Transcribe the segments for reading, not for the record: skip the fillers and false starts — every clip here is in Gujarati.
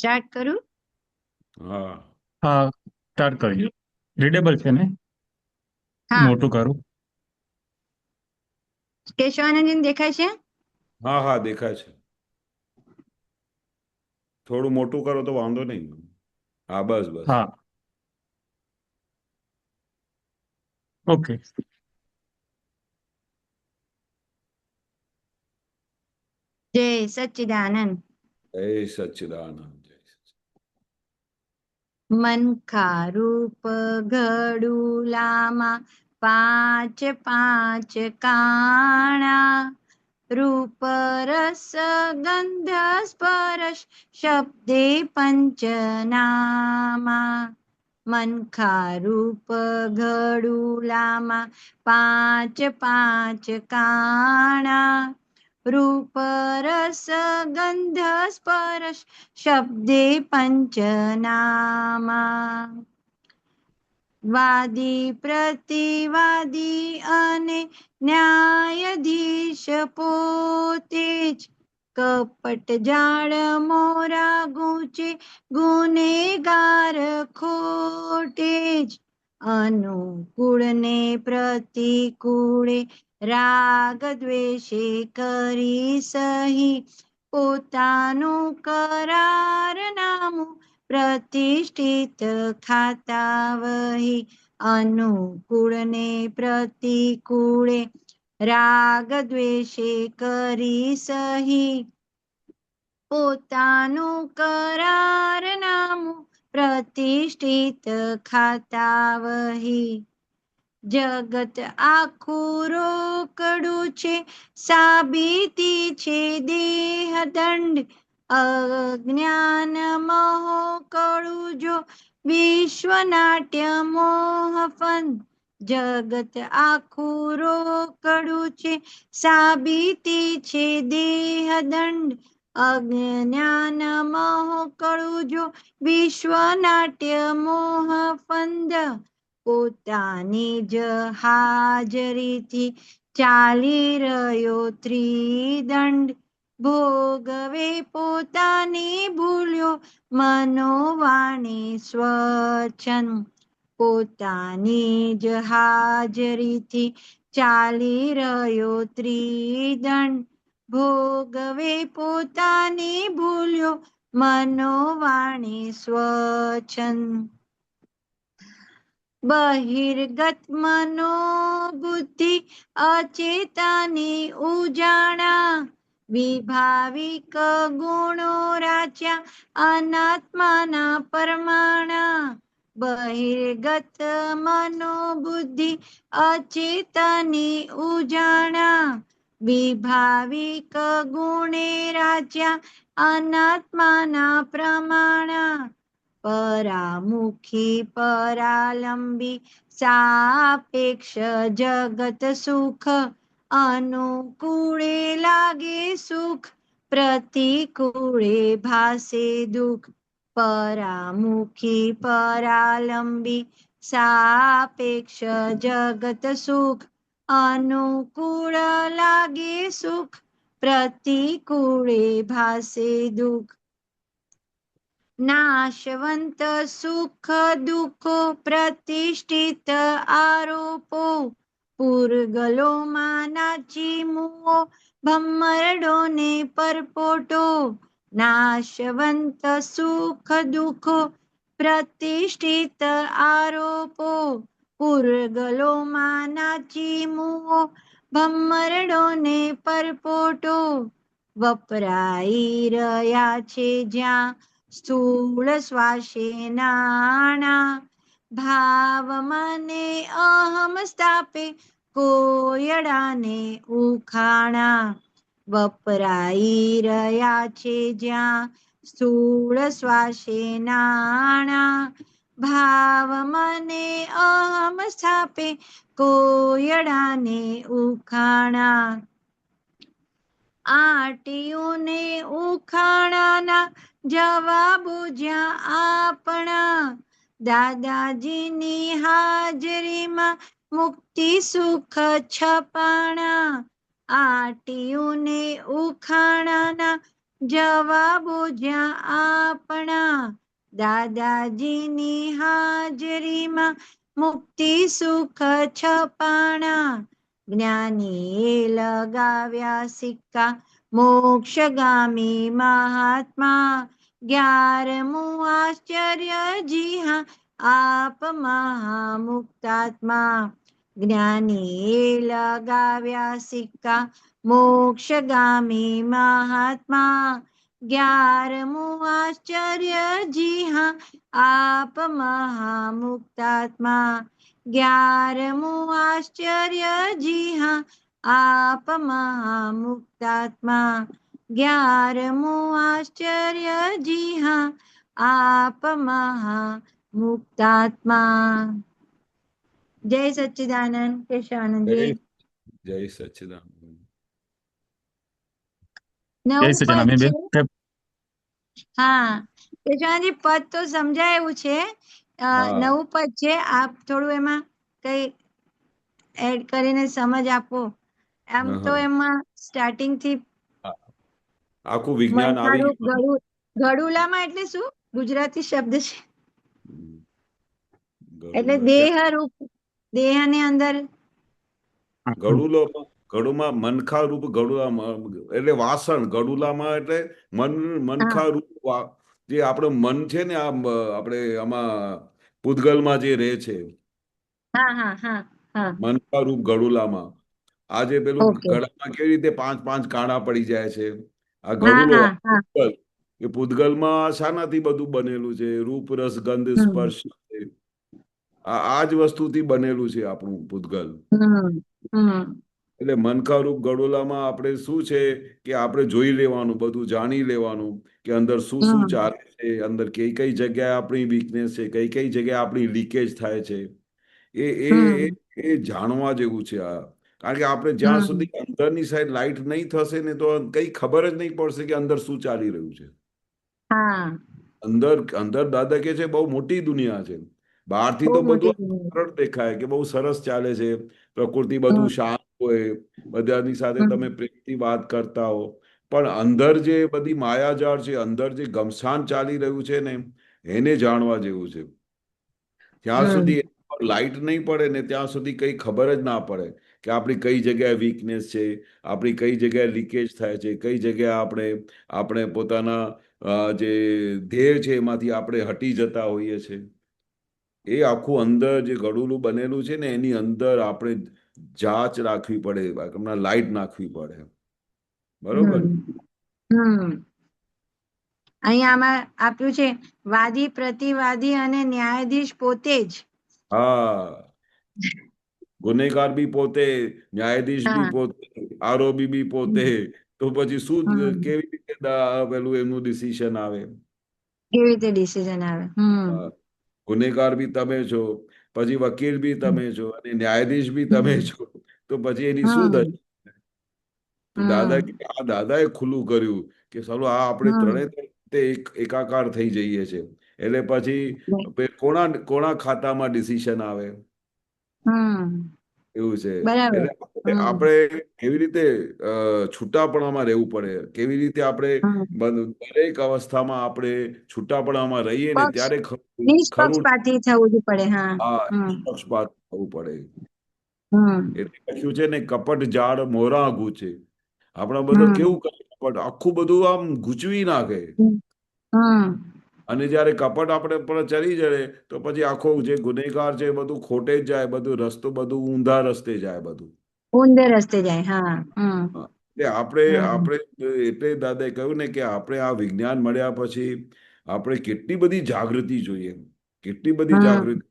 સ્ટાર્ટ કરું? હા હા, સ્ટાર્ટ કરજો. રીડેબલ છે ને? હા. મોટું કરું. કેશવાનંદન દેખાય છે? હા હા દેખાય છે. થોડું મોટું કરો તો વાંધો નહીં. હા બસ બસ. હા, ઓકે. જય સચ્ચિદાનંદ. જય સચ્ચિદાનંદ. મનખા રૂપ ઘડુલામાં પાંચ પાંચ કાણા, રૂપ રસ ગંધ સ્પર્શ શબ્દે પંચનામા. મનખા રૂપ ઘડુલામાં પાંચ પાંચ કાણા, રૂપ રસ ગંધ સ્પર્શ શબ્દે પંચનામા. વાદી પ્રતિવાદી અને ન્યાયાધીશ પોતે જ, કપટ જાળ મોરા ગૂંચે ગુનેગાર ખોટે જ. અનુકૂળ ને પ્રતિકૂળે રાગ દ્વેષે કરી સહી, પોતાનું કરાર નામું પ્રતિષ્ઠિત ખાતા વહી. અનુકૂળ ને પ્રતિકૂળે રાગ દ્વેષે કરી સહી, પોતાનું કરાર નામું પ્રતિષ્ઠિત ખાતા વહી. જગત આખું રોકડું છે, સાબિતી છે દેહ દંડ. અજ્ઞાન મોહ કળું જો વિશ્વનાટ્ય મોહ ફંદ. જગત આખું રોકડું છે, સાબિતી છે દેહ દંડ. અજ્ઞાન મોહ કળું જો વિશ્વનાટ્ય મોહ ફંદ. પોતાની જ હાજરીથી ચાલી રહ્યો ત્રિદંડ. ભોગવે પોતાની ભૂલ્યો મનોવાણી સ્વચ્છંદ. પોતાની જ હાજરીથી ચાલી રહ્યો ત્રિદંડ. ભોગવે પોતાની ભૂલ્યો મનોવાણી સ્વચ્છંદ. બહિર્ગત મનોબુદ્ધિ અચેતાની ઉજાણા, વિભાવિક ગુણો રાચ્યા અનાત્માના પરમાણા. બહિર્ગત મનોબુદ્ધિ અચેતાની ઉજાણા, વિભાવિક ગુણે રાચ્યા અનાત્માના પ્રમાણા. પરામુખી પરાલંબી સાપેક્ષ જગત સુખ, અનુકૂળે લાગે સુખ પ્રતિકૂળે ભાસે દુઃખ. પરામુખી પરાલંબી સાપેક્ષ જગત સુખ, અનુકૂળ લાગે સુખ પ્રતિકૂળે ભાસે દુઃખ. નાશવંત સુખ દુઃખો પ્રતિષ્ઠિત આરોપો, પૂરગલોમાં નાચી મુઓ ભમરડો ને પરપોટો. નાશવંત સુખ દુઃખો પ્રતિષ્ઠિત આરોપો, પૂરગલોમાં નાચી મુઓ ભમરડો ને પરપોટો. વપરાઈ રહ્યા છે જ્યાં સ્થૂળ શ્વાસે નાણા, ભાવ મને અહમ સ્થાપે કોયડાને ઉખાણા. વપરાઈ રહ્યા છે જ્યાં સ્થૂળ શ્વાસે નાણા, ભાવ મને અહમ સ્થાપે કોયડાને ઉખાણા. આટીઓને ઉખાણાના જવાબો જ્યાં આપણા, દાદાજીની હાજરીમાં મુક્તિ સુખ છપાણા. આટીઓને ઉખાણાના જવાબો જ્યાં આપણા દાદાજીની હાજરીમાં મુક્તિ સુખ છપાણા જ્ઞાનીએ લગાવ્યા સિક્કા મોક્ષગામી મહાત્મા 11મું આશ્ચર્ય જી હા આપ મહામુક્તાત્મા જ્ઞાનીએ લગાવ્યા સિક્કા મોક્ષગામી મહાત્મા 11મું આશ્ચર્ય જી હા આપ મહામુક્તાત્મા 11મું આશ્ચર્ય જી હા આપ મહામુક્તાત્મા 11મું આશ્ચર્ય જી હા આપ મહામુક્તાત્મા જય સચ્ચિદાનંદ કેશવાનંદજી જય સચ્ચિદાનંદ. જય નવું સચિદાનંદ પદ બેન. છે હા કેશવાનંદજી પદ તો સમજાયું છે હા નવું પદ છે આપ થોડું એમાં કઈ એડ કરીને સમજ આપો આમ તો હા. એમાં સ્ટાર્ટિંગ થી આખું વિજ્ઞાન આવી મનસારૂપ ગયું. ગળુલામાં એટલે શું ગુજરાતી શબ્દ છે એટલે ગળુલો ક્યાં? દેહ રૂપ દેહ ની અંદર ગળુમાં મનખા રૂપ ગળુલામાં એટલે વાસણ ગળુલામાં એટલે હા મનખા રૂપ જે આપણું મન છે ને આપણે આમાં પૂતગલમાં જે રહે છે હા હા હા હા મનખા રૂપ ગળુલામાં આજે પેલું ઓકે ગળામાં કેવી રીતે પાંચ પાંચ કાણા પડી જાય છે આ હા ગળુલો હા હા પૂતગલ એ પૂતગલમાં શાનાથી બધું બનેલું છે રૂપ રસ ગંધ હમ સ્પર્શ આ જ વસ્તુથી બનેલું છે આપણું પૂતગલ. હમ હમ એટલે મનખારૂપ ગળોલામાં આપણે શું છે કે આપણે જોઈ લેવાનું બધું જાણી લેવાનું કે અંદર શું શું હમ ચાલે છે અંદર કઈ કઈ જગ્યાએ આપણી વીકનેસ છે કઈ કઈ જગ્યાએ આપણી લીકેજ થાય છે એ એ એ હમ એ જાણવા જેવું છે આ. કારણ કે આપણે જ્યાં હમ સુધી અંદરની સાઈડ લાઈટ નહીં થશે ને તો કઈ ખબર જ નહીં પડશે કે અંદર શું ચાલી રહ્યું છે. હા અંદર અંદર દાદા કે છે બહુ મોટી દુનિયા છે. બહારથી બહુ તો મોટી બધું સરળ દેખાય કે બહુ સરસ ચાલે છે પ્રકૃતિ હમ બધું શાંત હોય બધાની સાથે તમે હમ પ્રેમથી વાત કરતા હો પણ અંદર જે બધી માયાજાળ છે અંદર જે ઘમસાણ ચાલી રહ્યું છે ને એને જાણવા જેવું છે. જ્યાં હમ સુધી લાઈટ નહીં પડે ને ત્યાં સુધી કઈ ખબર જ ના પડે કે આપણી કઈ જગ્યાએ વીકનેસ છે આપણી કઈ જગ્યાએ લીકેજ થાય છે કઈ જગ્યાએ આપણે પોતાના જે ધ્યેય છે એમાંથી આપણે હટી જતા હોઈએ છીએ. એ આખું અંદર જે ગળુલું બનેલું છે ને એની અંદર આપણે જાચ રાખવી પડે હમણાં લાઈટ નાખવી પડે બરોબર. હમ હમ અહીંયા આમાં આપ્યું છે વાદી પ્રતિવાદી અને ન્યાયાધીશ પોતે જ હા ગુનેગાર બી પોતે ન્યાયાધીશ બી હા પોતે આરોપી બી પોતે હમ તો પછી શું હમ. કેવી રીતે પેલું એમનું ડિસિઝન આવે. કેવી રીતે ડિસિઝન આવે હા, ગુનેગાર બી તમે છો પછી વકીલ બી હમ તમે છો અને ન્યાયાધીશ બી તમે હમ છો તો પછી એની શું હમ દશા. તો દાદાએ ખુલ્લું કર્યું કે ચાલો આ આપણે હમ ત્રણે એકાકાર થઈ જઈએ છે એટલે પછી કોણા ખાતામાં ડિસિઝન આવે હમ એવું છે. બરાબર એટલે હમ આપણે કેવી રીતે છૂટાપણામાં રહેવું પડે કેવી રીતે આપણે હમ દરેક અવસ્થામાં આપણે છૂટાપણામાં રહીએ ને પક્ષ ત્યારે ખરું ખરું નિષ્પક્ષપાતી થવું જ પડે હા આ હમ નિષ્પક્ષપાત થવું પડે. હમ એટલે કશું છે ને કપટ ઝાડ મોરા ગૂંચે આપણા બધું હમ કેવું કરે કપટ આખું બધું આમ ગૂંચવી નાખે હમ અને જયારે કપટ આપણે પર ચડી જાય તો પછી આખો જે ગુનેગાર છે એ બધું ખોટે જ જાય બધું રસ્તો બધું ઊંધા રસ્તે જાય બધું. ઊંધે રસ્તે જાય હા હા. એટલે આપણે હમ આપણે એટલે દાદાએ કહ્યું ને કે આપણે આ વિજ્ઞાન મળ્યા પછી આપણે કેટલી બધી જાગૃતિ જોઈએ કેટલી બધી હમ જાગૃતિ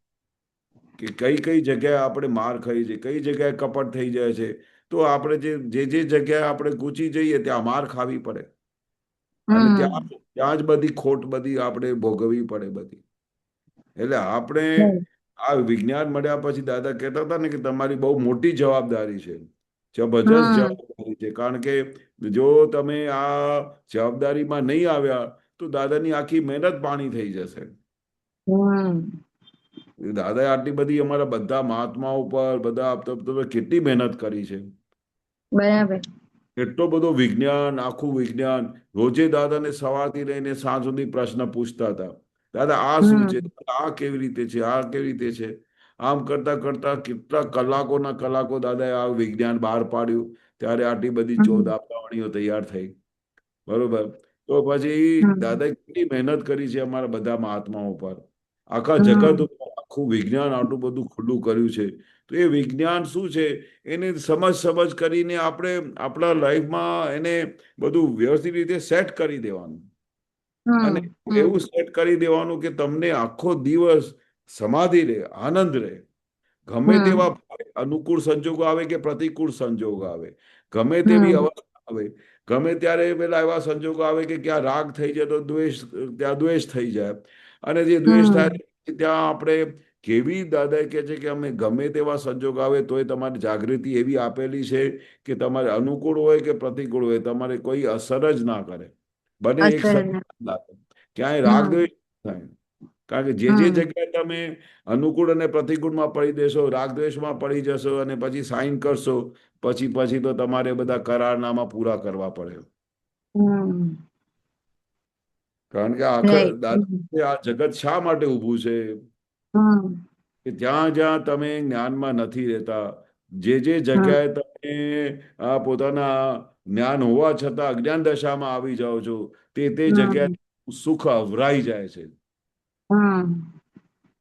કે કઈ કઈ જગ્યાએ આપણે માર ખાઈ છે કઈ જગ્યાએ કપટ થઈ જાય છે તો આપણે જે જગ્યાએ આપણે ગૂંચી જઈએ ત્યાં માર ખાવી પડે અને ત્યાં હમ ત્યાં જ બધી ખોટ બધી આપણે ભોગવવી પડે બધી. એટલે આપણે બરાબર. આ વિજ્ઞાન મળ્યા પછી દાદા કહેતા હતા ને કે તમારી બહુ મોટી જવાબદારી છે જબરજસ્ત હમ જવાબદારી છે કારણ કે જો તમે આ જવાબદારીમાં નહીં આવ્યા તો દાદાની આખી મહેનત પાણી થઈ જશે. હમ દાદાએ આટલી બધી અમારા બધા મહાત્માઓ પર બધા કેટલી મહેનત કરી છે. બરાબર એટલો બધો વિજ્ઞાન, આખું વિજ્ઞાન. રોજે દાદાને સવારથી લઈને સાંજ સુધી પ્રશ્ન પૂછતા હતા. દાદા આ શું છે? હમ આ કેવી રીતે છે? આ કેવી રીતે છે? આમ કરતા કરતા કેટલા કલાકોના કલાકો દાદાએ આ વિજ્ઞાન બહાર પાડ્યું. ત્યારે આટલી બધી હમ 14 આવરણીઓ તૈયાર થઈ. બરોબર. તો પછી હમ દાદાએ કેટલી મહેનત કરી છે અમારા બધા મહાત્માઓ પર. આખા જગત હમ ઉપર આખું વિજ્ઞાન આટલું બધું ખુલ્લું કર્યું છે. તો એ વિજ્ઞાન શું છે? એને સમજ કરીને આપણે આપણા લાઈફમાં એને બધું વ્યવસ્થિત રીતે સેટ કરી દેવાનું. અને હમ એવું હમ સેટ કરી દેવાનું કે તમને આખો દિવસ સમાધિ રહે, આનંદ રહે. ગમે તેવા હમ અનુકૂળ સંજોગો આવે કે પ્રતિકૂળ સંજોગો આવે, ગમે તેવી હમ અવસ્થા આવે, ગમે ત્યારે પેલા એવા સંજોગો આવે કે ક્યાં રાગ થઈ જાય તો ત્યાં દ્વેષ થઈ જાય. અને જે દ્વેષ થાય હમ ત્યાં આપણે કેવી દાદા કહે છે કે અમે ગમે તેવા સંજોગ આવે તોય તમારી જાગૃતિ એવી આપેલી છે કે તમારે અનુકૂળ હોય કે પ્રતિકૂળ હોય તમારે કોઈ અસર જ ના કરે. બને એક અસર સાથે લાગે. ક્યાંય રાગ હમ દ્વેષ થાય. કારણ કે જે હમ જગ્યાએ તમે અનુકૂળ અને પ્રતિકૂળમાં પડી દેશો, રાગદ્વેષમાં પડી જશો અને પછી સાઈન કરશો, પછી તો તમારે બધા કરારનામા પૂરા કરવા પડે. હમ કારણ કે આખર રાઈટ દાદા આ જગત શા માટે ઊભું છે? હમ કે જ્યાં જ્યાં તમે જ્ઞાનમાં નથી રહેતા, જે હમ જગ્યાએ તમે આ પોતાના જ્ઞાન હોવા છતાં અજ્ઞાન દશામાં આવી જાઓ છો, તે જગ્યાએ હમ સુખ અવરાઈ જાય છે. હમ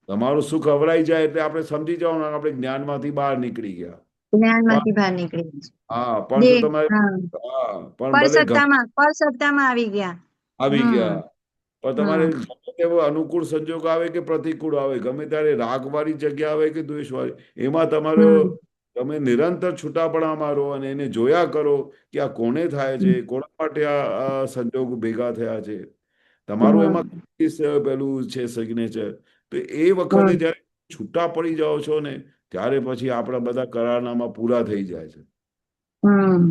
તમારું સુખ અવરાઈ જાય એટલે આપણે સમજી જવાનું આપણે જ્ઞાનમાંથી બહાર નીકળી ગયા. પણ જ્ઞાનમાંથી બહાર નીકળી છે. હા, પણ દે જો તમારે હા હા પણ ભલે પર સત્તામાં આવી ગયા. આવી હમ ગયા પણ તમારે હમ ગમે તેવો અનુકૂળ સંજોગ આવે કે પ્રતિકૂળ આવે, ગમે ત્યારે રાગવાળી જગ્યા આવે કે દ્વેષવાળી, એમાં તમારો હમ તમે નિરંતર છૂટાપણા મારો અને એને જોયા કરો કે આ કોને થાય છે, કોના માટે આ સંજોગ ભેગા થયા છે. તમારું એમાં હમ પેલું છે સિગ્નેચર. તો એ વખતે હમ જ્યારે છૂટા પડી જાઓ છો ને ત્યારે પછી આપણા બધા કરારનામા પૂરા થઈ જાય છે. હમ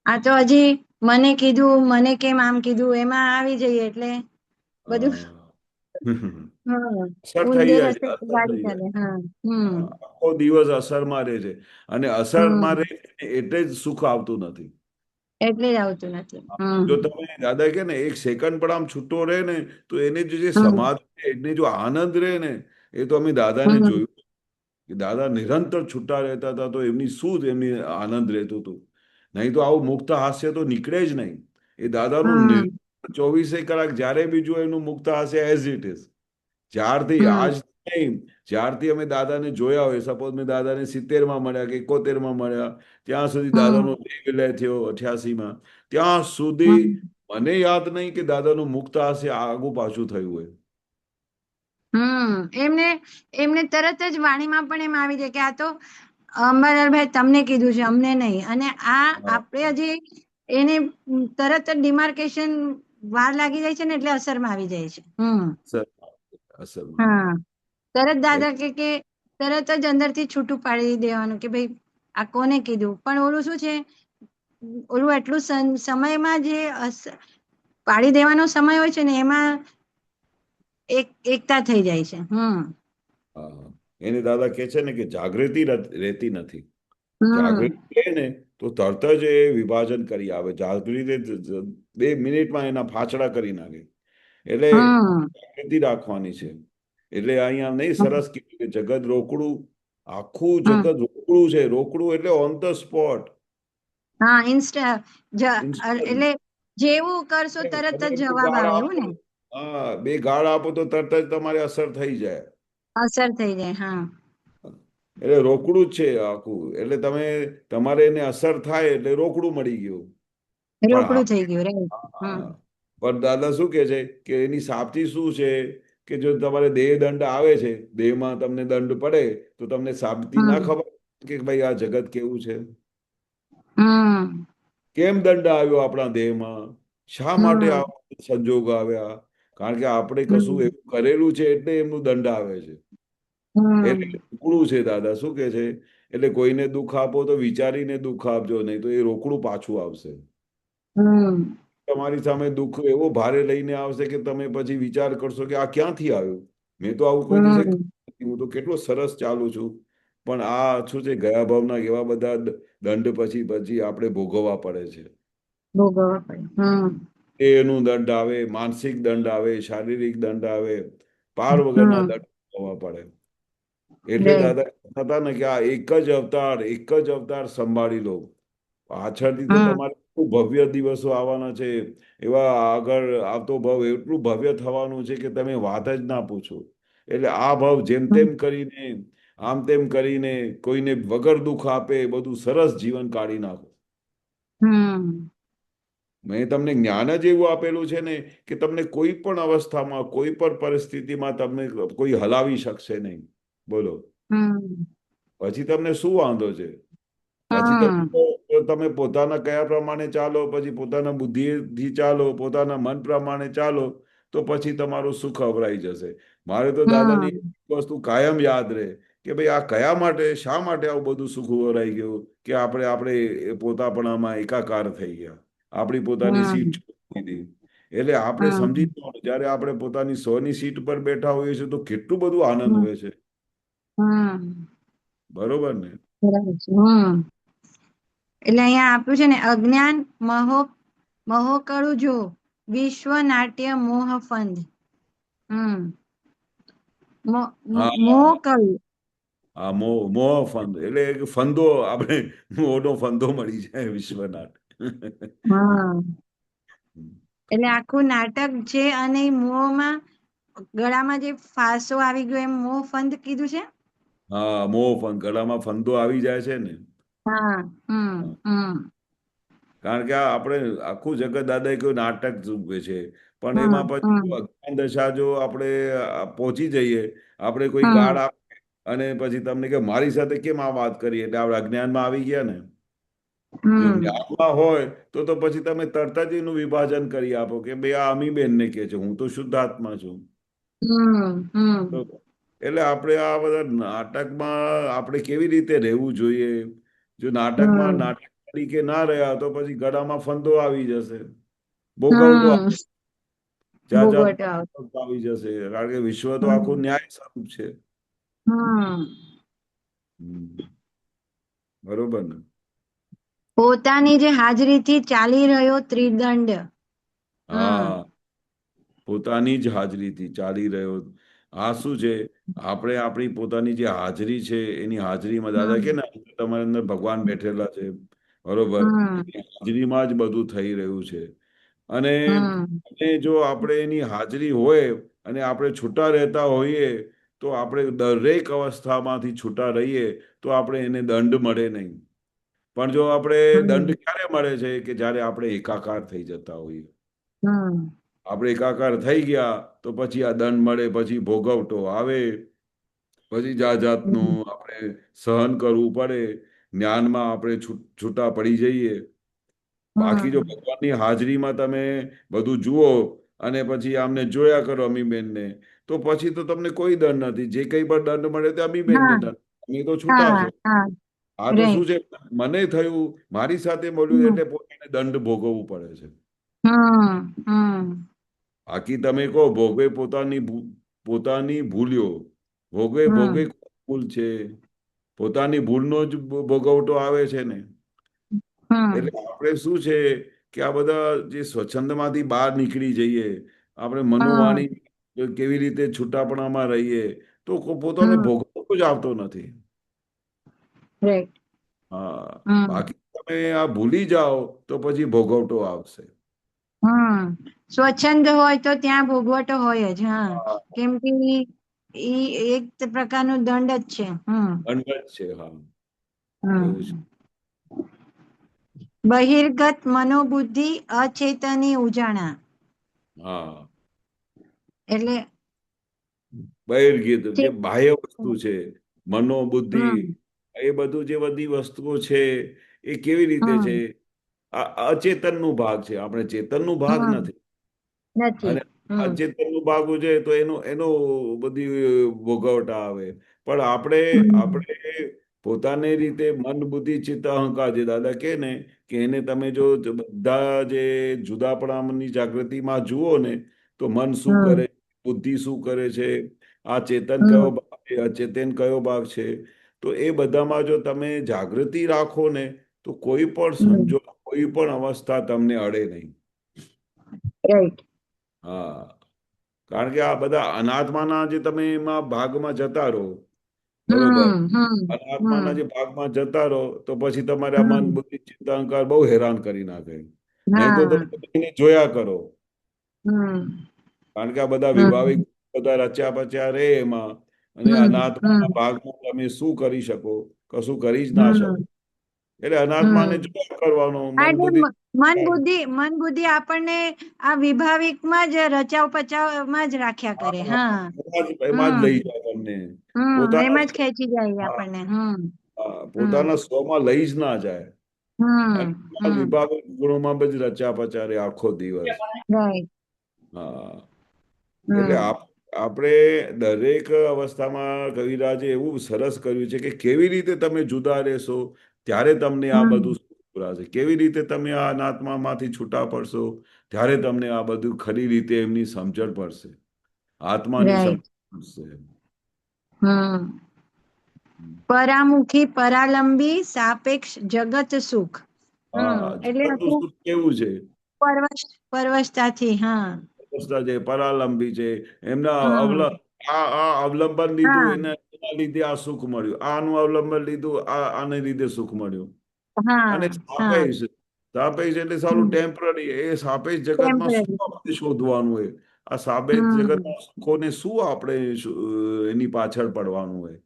આ તો હજી મને કીધું, મને કેમ આમ કીધું એમાં આવી જઈએ એટલે બધું હા. હમ અસર થઈ ઊંધે જાય છે, રસ્તે અસર ગાડી થઈ જાય. ચાલે. હા હમ હા, આખો દિવસ અસરમાં રહે છે અને અસરમાં હમ રહે છે એટલે જ સુખ આવતું નથી. એટલે જ આવતું નથી. જો તમે દાદા કે ને એક સેકન્ડ પણ આમ છૂટો રહે ને તો એને જે હમ સમાધિ એને જો આનંદ રહે ને, એ તો અમે દાદાને હમ જોયું કે દાદા નિરંતર છૂટા રહેતા હતા તો એમની શું જ એમની આનંદ રહેતું હતું. નહીં તો આવું મુક્ત હાસ્ય તો નીકળે જ નહીં. એ દાદાનું હમ 24 કલાક જ્યારે બી જુઓ એનું મુક્ત હાસ્ય એઝ ઇટ ઇઝ. જ્યારથી હમ આજ નહીં, જ્યારથી અમે દાદાને જોયા હોય, સપોઝ મેં દાદાને 70માં મળ્યા કે 71માં મળ્યા, ત્યાં સુધી દાદાનો હમ વિલય થયો 88માં, ત્યાં સુધી હમ મને યાદ નહીં કે દાદાનું મુક્ત હાસ્ય આગું પાછું થયું હોય. એમને એમને તરત જ વાણીમાં પણ એમ આવી જાય કે આ તો અંબાલાલભાઈ તમને કીધું છે, અમને નહીં. અને આ હા, આપણે હજી એને તરત જ ડિમાર્કેશન વાર લાગી જાય છે ને એટલે અસરમાં આવી જાય છે. અસરમાં અસરમાં આવી હા તરત જાય. દાદા કે તરત જ અંદરથી છૂટું પાડી દેવાનું કે ભાઈ આ કોને કીધું. પણ ઓલું શું છે, ઓલું એટલું સમયમાં જે પાડી દેવાનો સમય હોય છે ને એમાં એકતા થઈ જાય છે. હા. એને દાદા કહે છે ને કે જાગૃતિ રહેતી નથી. હમ જાગૃતિ રહે ને તો તરત જ એ વિભાજન કરી આવે. જાગૃતિ 2 મિનિટમાં એના ફાછડા કરી નાખે. એટલે હમ જાગૃતિ રાખવાની છે. એટલે અહીંયા નહીં હમ સરસ કીધું કે જગત રોકડું, આખું હમ જગત રોકડું છે. રોકડું એટલે ઓન ધ સ્પોટ. હા ઇન્સ્ટા ઇન્સ્ટન્ટ. એટલે જેવું કરશો તરત તમે જ બે જવાબ ગાળ આવે એવું આપો, ને. હા, 2 ગાળ આપો તો તરત જ તમારે અસર થઈ જાય. અસર થઈ જાય. હા એટલે રોકડું જ છે આખું. એટલે તમારે એને અસર થાય એટલે રોકડું મળી ગયું. પણ રોકડું થઈ ગયું. રાઈટ. હા, પણ દાદા શું કે છે કે એની સાપથી શું છે કે જો તમારે દેહ દંડ આવે છે, દેહમાં તમને દંડ પડે તો તમને સાપથી ના હમ ખબર કે ભાઈ આ જગત કેવું છે. હમ કેમ દંડ આવ્યો આપણા દેહમાં? શા માટે હમ આવા સંજોગ આવ્યા? કારણ કે આપણે કશું હમ એવું કરેલું છે એટલે એમનું દંડ આવે છે. એટલે હમ રોકડું છે દાદા શું કે છે. એટલે કોઈને દુઃખ આપો તો વિચારીને દુઃખ આપજો, નહીં તો એ રોકડું પાછું આવશે. હમ તમારી સામે દુઃખ એવો ભારે લઈને આવશે કે તમે પછી વિચાર કરશો કે આ ક્યાંથી આવ્યું? મેં તો આવું કોઈ દિવસે હમ કર્યું નથી. હું તો કેટલો સરસ ચાલુ છું. પણ આ શું છે, ગયા ભાવના એવા બધા દંડ પછી પછી આપણે ભોગવવા પડે છે. ભોગવવા પડે. એનું દંડ આવે, માનસિક દંડ આવે, શારીરિક દંડ આવે, પાર વગરના હમ દંડ ભોગવવા પડે. એટલે રાઈટ. દાદા કહેતા હતા ને કે આ એક જ અવતાર સંભાળી લો. પાછળથી તો હમ તમારે ખૂબ ભવ્ય દિવસો આવવાના છે. એવા આગળ આવતો ભાવ એટલું ભવ્ય થવાનું છે કે તમે વાત જ ના પૂછો. એટલે આ ભાવ જેમ હમ તેમ કરીને, આમ તેમ કરીને, કોઈને વગર દુઃખ આપે બધું સરસ જીવન કાઢી નાખો. હમ મેં તમને જ્ઞાન જ એવું આપેલું છે ને કે તમને કોઈ પણ અવસ્થામાં, કોઈ પણ પરિસ્થિતિમાં તમને કોઈ હલાવી શકશે નહીં. બોલો, હમ પછી તમને શું વાંધો છે? પછી હમ તમે પોતાના કયા પ્રમાણે ચાલો, પછી પોતાના બુદ્ધિથી ચાલો, પોતાના મન પ્રમાણે ચાલો, તો પછી તમારું સુખ અવરાઈ જશે. મારે તો દાદાની હમ વસ્તુ કાયમ યાદ રહે કે ભાઈ આ કયા માટે, શા માટે આવું બધું સુખ અવરાઈ ગયું કે આપણે પોતાપણામાં એકાકાર થઈ ગયા, આપણી પોતાની સીટ હમ છોડી દીધી. એટલે આપણે સમજી હમ જવાનું, જ્યારે આપણે પોતાની સોની સીટ પર બેઠા હોઈએ છીએ તો કેટલું બધું આનંદ હમ હોય છે. હમ બરોબર ને? બરાબર છે. એટલે અહીંયા આપ્યું છે ને, અજ્ઞાન મોહ કરું જો, વિશ્વ નાટ્ય મોહ ફંદ. હમ મોહ હા, કરું. હા, મોહ ફંદ એટલે કે ફંદો, આપણે મોહનો ફંદો મળી જાય વિશ્વનાથ. હમ એટલે આખું નાટક છે, અને ઈ મોહમાં ગળામાં જે ફાંસો આવી ગયો એમ મોહ ફંદ કીધું છે. હા, મોહ ફંદ, ગળામાં ફંદો આવી જાય છે ને. હા. કારણ કે આ આપણે આખું જગત દાદાએ કોઈ નાટક ચૂકવે છે, પણ હમ એમાં પછી હમ જો અજ્ઞાન દશા જો આપણે પહોંચી જઈએ, આપણે કોઈ હમ ગાળ આપે અને પછી તમને કે મારી સાથે કેમ આ વાત કરી, એટલે આપણે અજ્ઞાનમાં આવી ગયા ને. જો હમ જ્ઞાનમાં હોય તો પછી તમે તરત જ એનું વિભાજન કરી આપો કે ભાઈ આ અમીબેનને કે છે, હું તો શુદ્ધ આત્મા છું. હમ તો હમ એટલે આપણે આ બધા નાટકમાં આપણે કેવી રીતે રહેવું જોઈએ. જો નાટકમાં હમ નાટક તરીકે ના રહ્યા તો પછી ગળામાં ફંદો આવી જશે, ભોગવટો હમ જાત ભોગવટો જાતના આવશે. ભોગવટો આવી જશે, કારણ કે વિશ્વ તો આખું હમ ન્યાય સ્વરૂપ છે. હમ હમ. બરોબર ને? પોતાની જે હાજરીથી ચાલી રહ્યો ત્રિદંડ. હમ હા, પોતાની જ હાજરીથી ચાલી રહ્યો. આ શું છે? આપણે આપણી પોતાની જે હાજરી છે એની હાજરીમાં દાદા કે હમ ને તમારી અંદર ભગવાન બેઠેલા છે. બરોબર, હમ એની હાજરીમાં જ બધું થઈ રહ્યું છે. અને હમ અને જો આપણે એની હાજરી હોય અને આપણે છૂટા રહેતા હોઈએ તો આપણે દરેક અવસ્થામાંથી છૂટા રહીએ તો આપણે એને દંડ મળે નહીં. પણ જો આપણે દંડ હમ ક્યારે મળે છે કે જ્યારે આપણે એકાકાર થઈ જતા હોઈએ. હમ આપણે એકાકાર થઈ ગયા તો પછી આ દંડ મળે, પછી ભોગવટો આવે, પછી જાત જાતનું હમ આપણે સહન કરવું પડે, જ્ઞાનમાં આપણે છૂટા પડી જઈએ. બાકી જો હમ ભગવાનની હાજરીમાં તમે બધું જુઓ અને પછી આમને જોયા કરો અમીબેનને, તો પછી તો તમને કોઈ દંડ નથી. જે કંઈ પણ દંડ મળે તે અમીબેનને હા દંડ, તમે તો છૂટા હા છો. હા આ તો શું રાઈટ. છે, મને થયું, મારી સાથે મળ્યું હમ એટલે પોતાને દંડ ભોગવવું પડે છે. હમ બાકી તમે કહો ભોગવે પોતાની ભૂલ્યો, ભોગવે ભોગવે હમ ભૂલ છે, પોતાની ભૂલનો જ ભોગવટો આવે છે ને. એટલે હમ આપણે શું છે કે આ બધા જે સ્વચ્છંદમાંથી બહાર નીકળી જઈએ, આપણે મનોવાણી હમ કેવી રીતે છૂટાપણામાં રહીએ તો પોતાને હમ ભોગવતો જ આવતો નથી. રાઈટ. હા, હમ બાકી તમે આ ભૂલી જાઓ તો પછી ભોગવટો આવશે. સ્વચ્છંદ હોય તો ત્યાં ભોગવટો હોય જ. હા, હા, કેમ કે ઈ એક પ્રકારનું દંડ જ છે. દંડ જ છે. હા, એવું છે. હમ બહિર્ગત મનોબુદ્ધિ અચેતની ઉજાણા. હા, એટલે બહિર્ગત જે ચે- બાહ્ય વસ્તુ છે, મનોબુદ્ધિ, હમ એ બધું જે બધી વસ્તુઓ છે એ કેવી રીતે છે? હમ આ અચેતનનું ભાગ છે, આપણે ચેતનનું ભાગ હમ નથી. નથી. અને હમ અચેતનનું ભાગ છે તો એનો બધી ભોગવટા આવે. પણ આપણે હમ આપણે પોતાની રીતે મન, બુદ્ધિ, ચિત્ત, અહંકાર જે દાદા કહે ને કે એને તમે જો બધા જે જુદાપણાની જાગૃતિમાં જુઓ ને તો મન શું હમ કરે, બુદ્ધિ શું કરે છે, આ ચેતન કયો હમ ભાગ છે, અચેતન કયો ભાગ છે, તો એ બધામાં જો તમે જાગૃતિ રાખો ને તો કોઈ પણ હમ સંજોગ, કોઈ પણ અવસ્થા તમને અડે નહીં. રાઈટ. હા, કારણ કે આ બધા અનાત્માના જે તમે એમાં ભાગમાં જતા રહો, બરોબર, હમ હમ અનાત્માના હમ જે ભાગમાં જતા રહો તો પછી તમારે આ મન, હમ બુદ્ધિ, ચિંતા, અહંકાર બહુ હેરાન કરી નાખે. નહીં તો હા તમે એને જોયા કરો. હમ કારણ કે આ બધા વિભાવિક હમ બધા રચ્યા પચ્યા રે એમાં, અને હમ અનાત્માના હમ ભાગમાં તમે શું કરી શકો? કશું કરી જ ના શકો. હમ એટલે અનાત્માને હમ જોયા કરવાનો, હા, મન એટલે બુદ્ધિ. મન બુદ્ધિ આપણને આ વિભાવિકમાં જ રચાવ પચાવમાં જ રાખ્યા કરે. હા, હા. એમાં જ હમ લઈ જાય તમને. એમાં પોતાના, જ ખેંચી જાય હા, આપણને. હમ પોતાના સ્વમાં લઈ જ ના જાય. હમ અને આ હમ વિભાવિક ગુણોમાં બધી રચ્યા પચારે આખો દિવસ. રાઈટ. હા, એટલે હમ આપણે દરેક અવસ્થામાં કવિરાજે એવું સરસ કર્યું છે કે કેવી રીતે તમે જુદા રહેશો ત્યારે તમને આ બધું હમ પુરાશે. કેવી રીતે તમે આ અનાત્મામાંથી છૂટા પડશો ત્યારે તમને આ બધું ખરી રીતે એમની સમજણ પડશે, આત્માની રાઈટ. સમજણ પડશે. હમ પરામુખી પરાલંબી સાપેક્ષ જગત સુખ. હા, એટલે જગતનું આખું સુખ કેવું છે? પરવશતાથી. હા. અવસ્થા છે, પરાલંબી છે, એમના હમ આ અવલંબન લીધું, હા એના લીધે આ સુખ મળ્યું, આનું અવલંબન લીધું, આને લીધે સુખ મળ્યું. અને હા હા સાપેક્ષ, સાપેક્ષ એટલે સારું હમ ટેમ્પરરી. એ સાપેક્ષ જગતમાં શું ટેમ્પરરી. આપણે શોધવાનું હોય? આ સાપેક્ષ હમ જગતના સુખોને શું આપણે એની પાછળ પડવાનું હોય?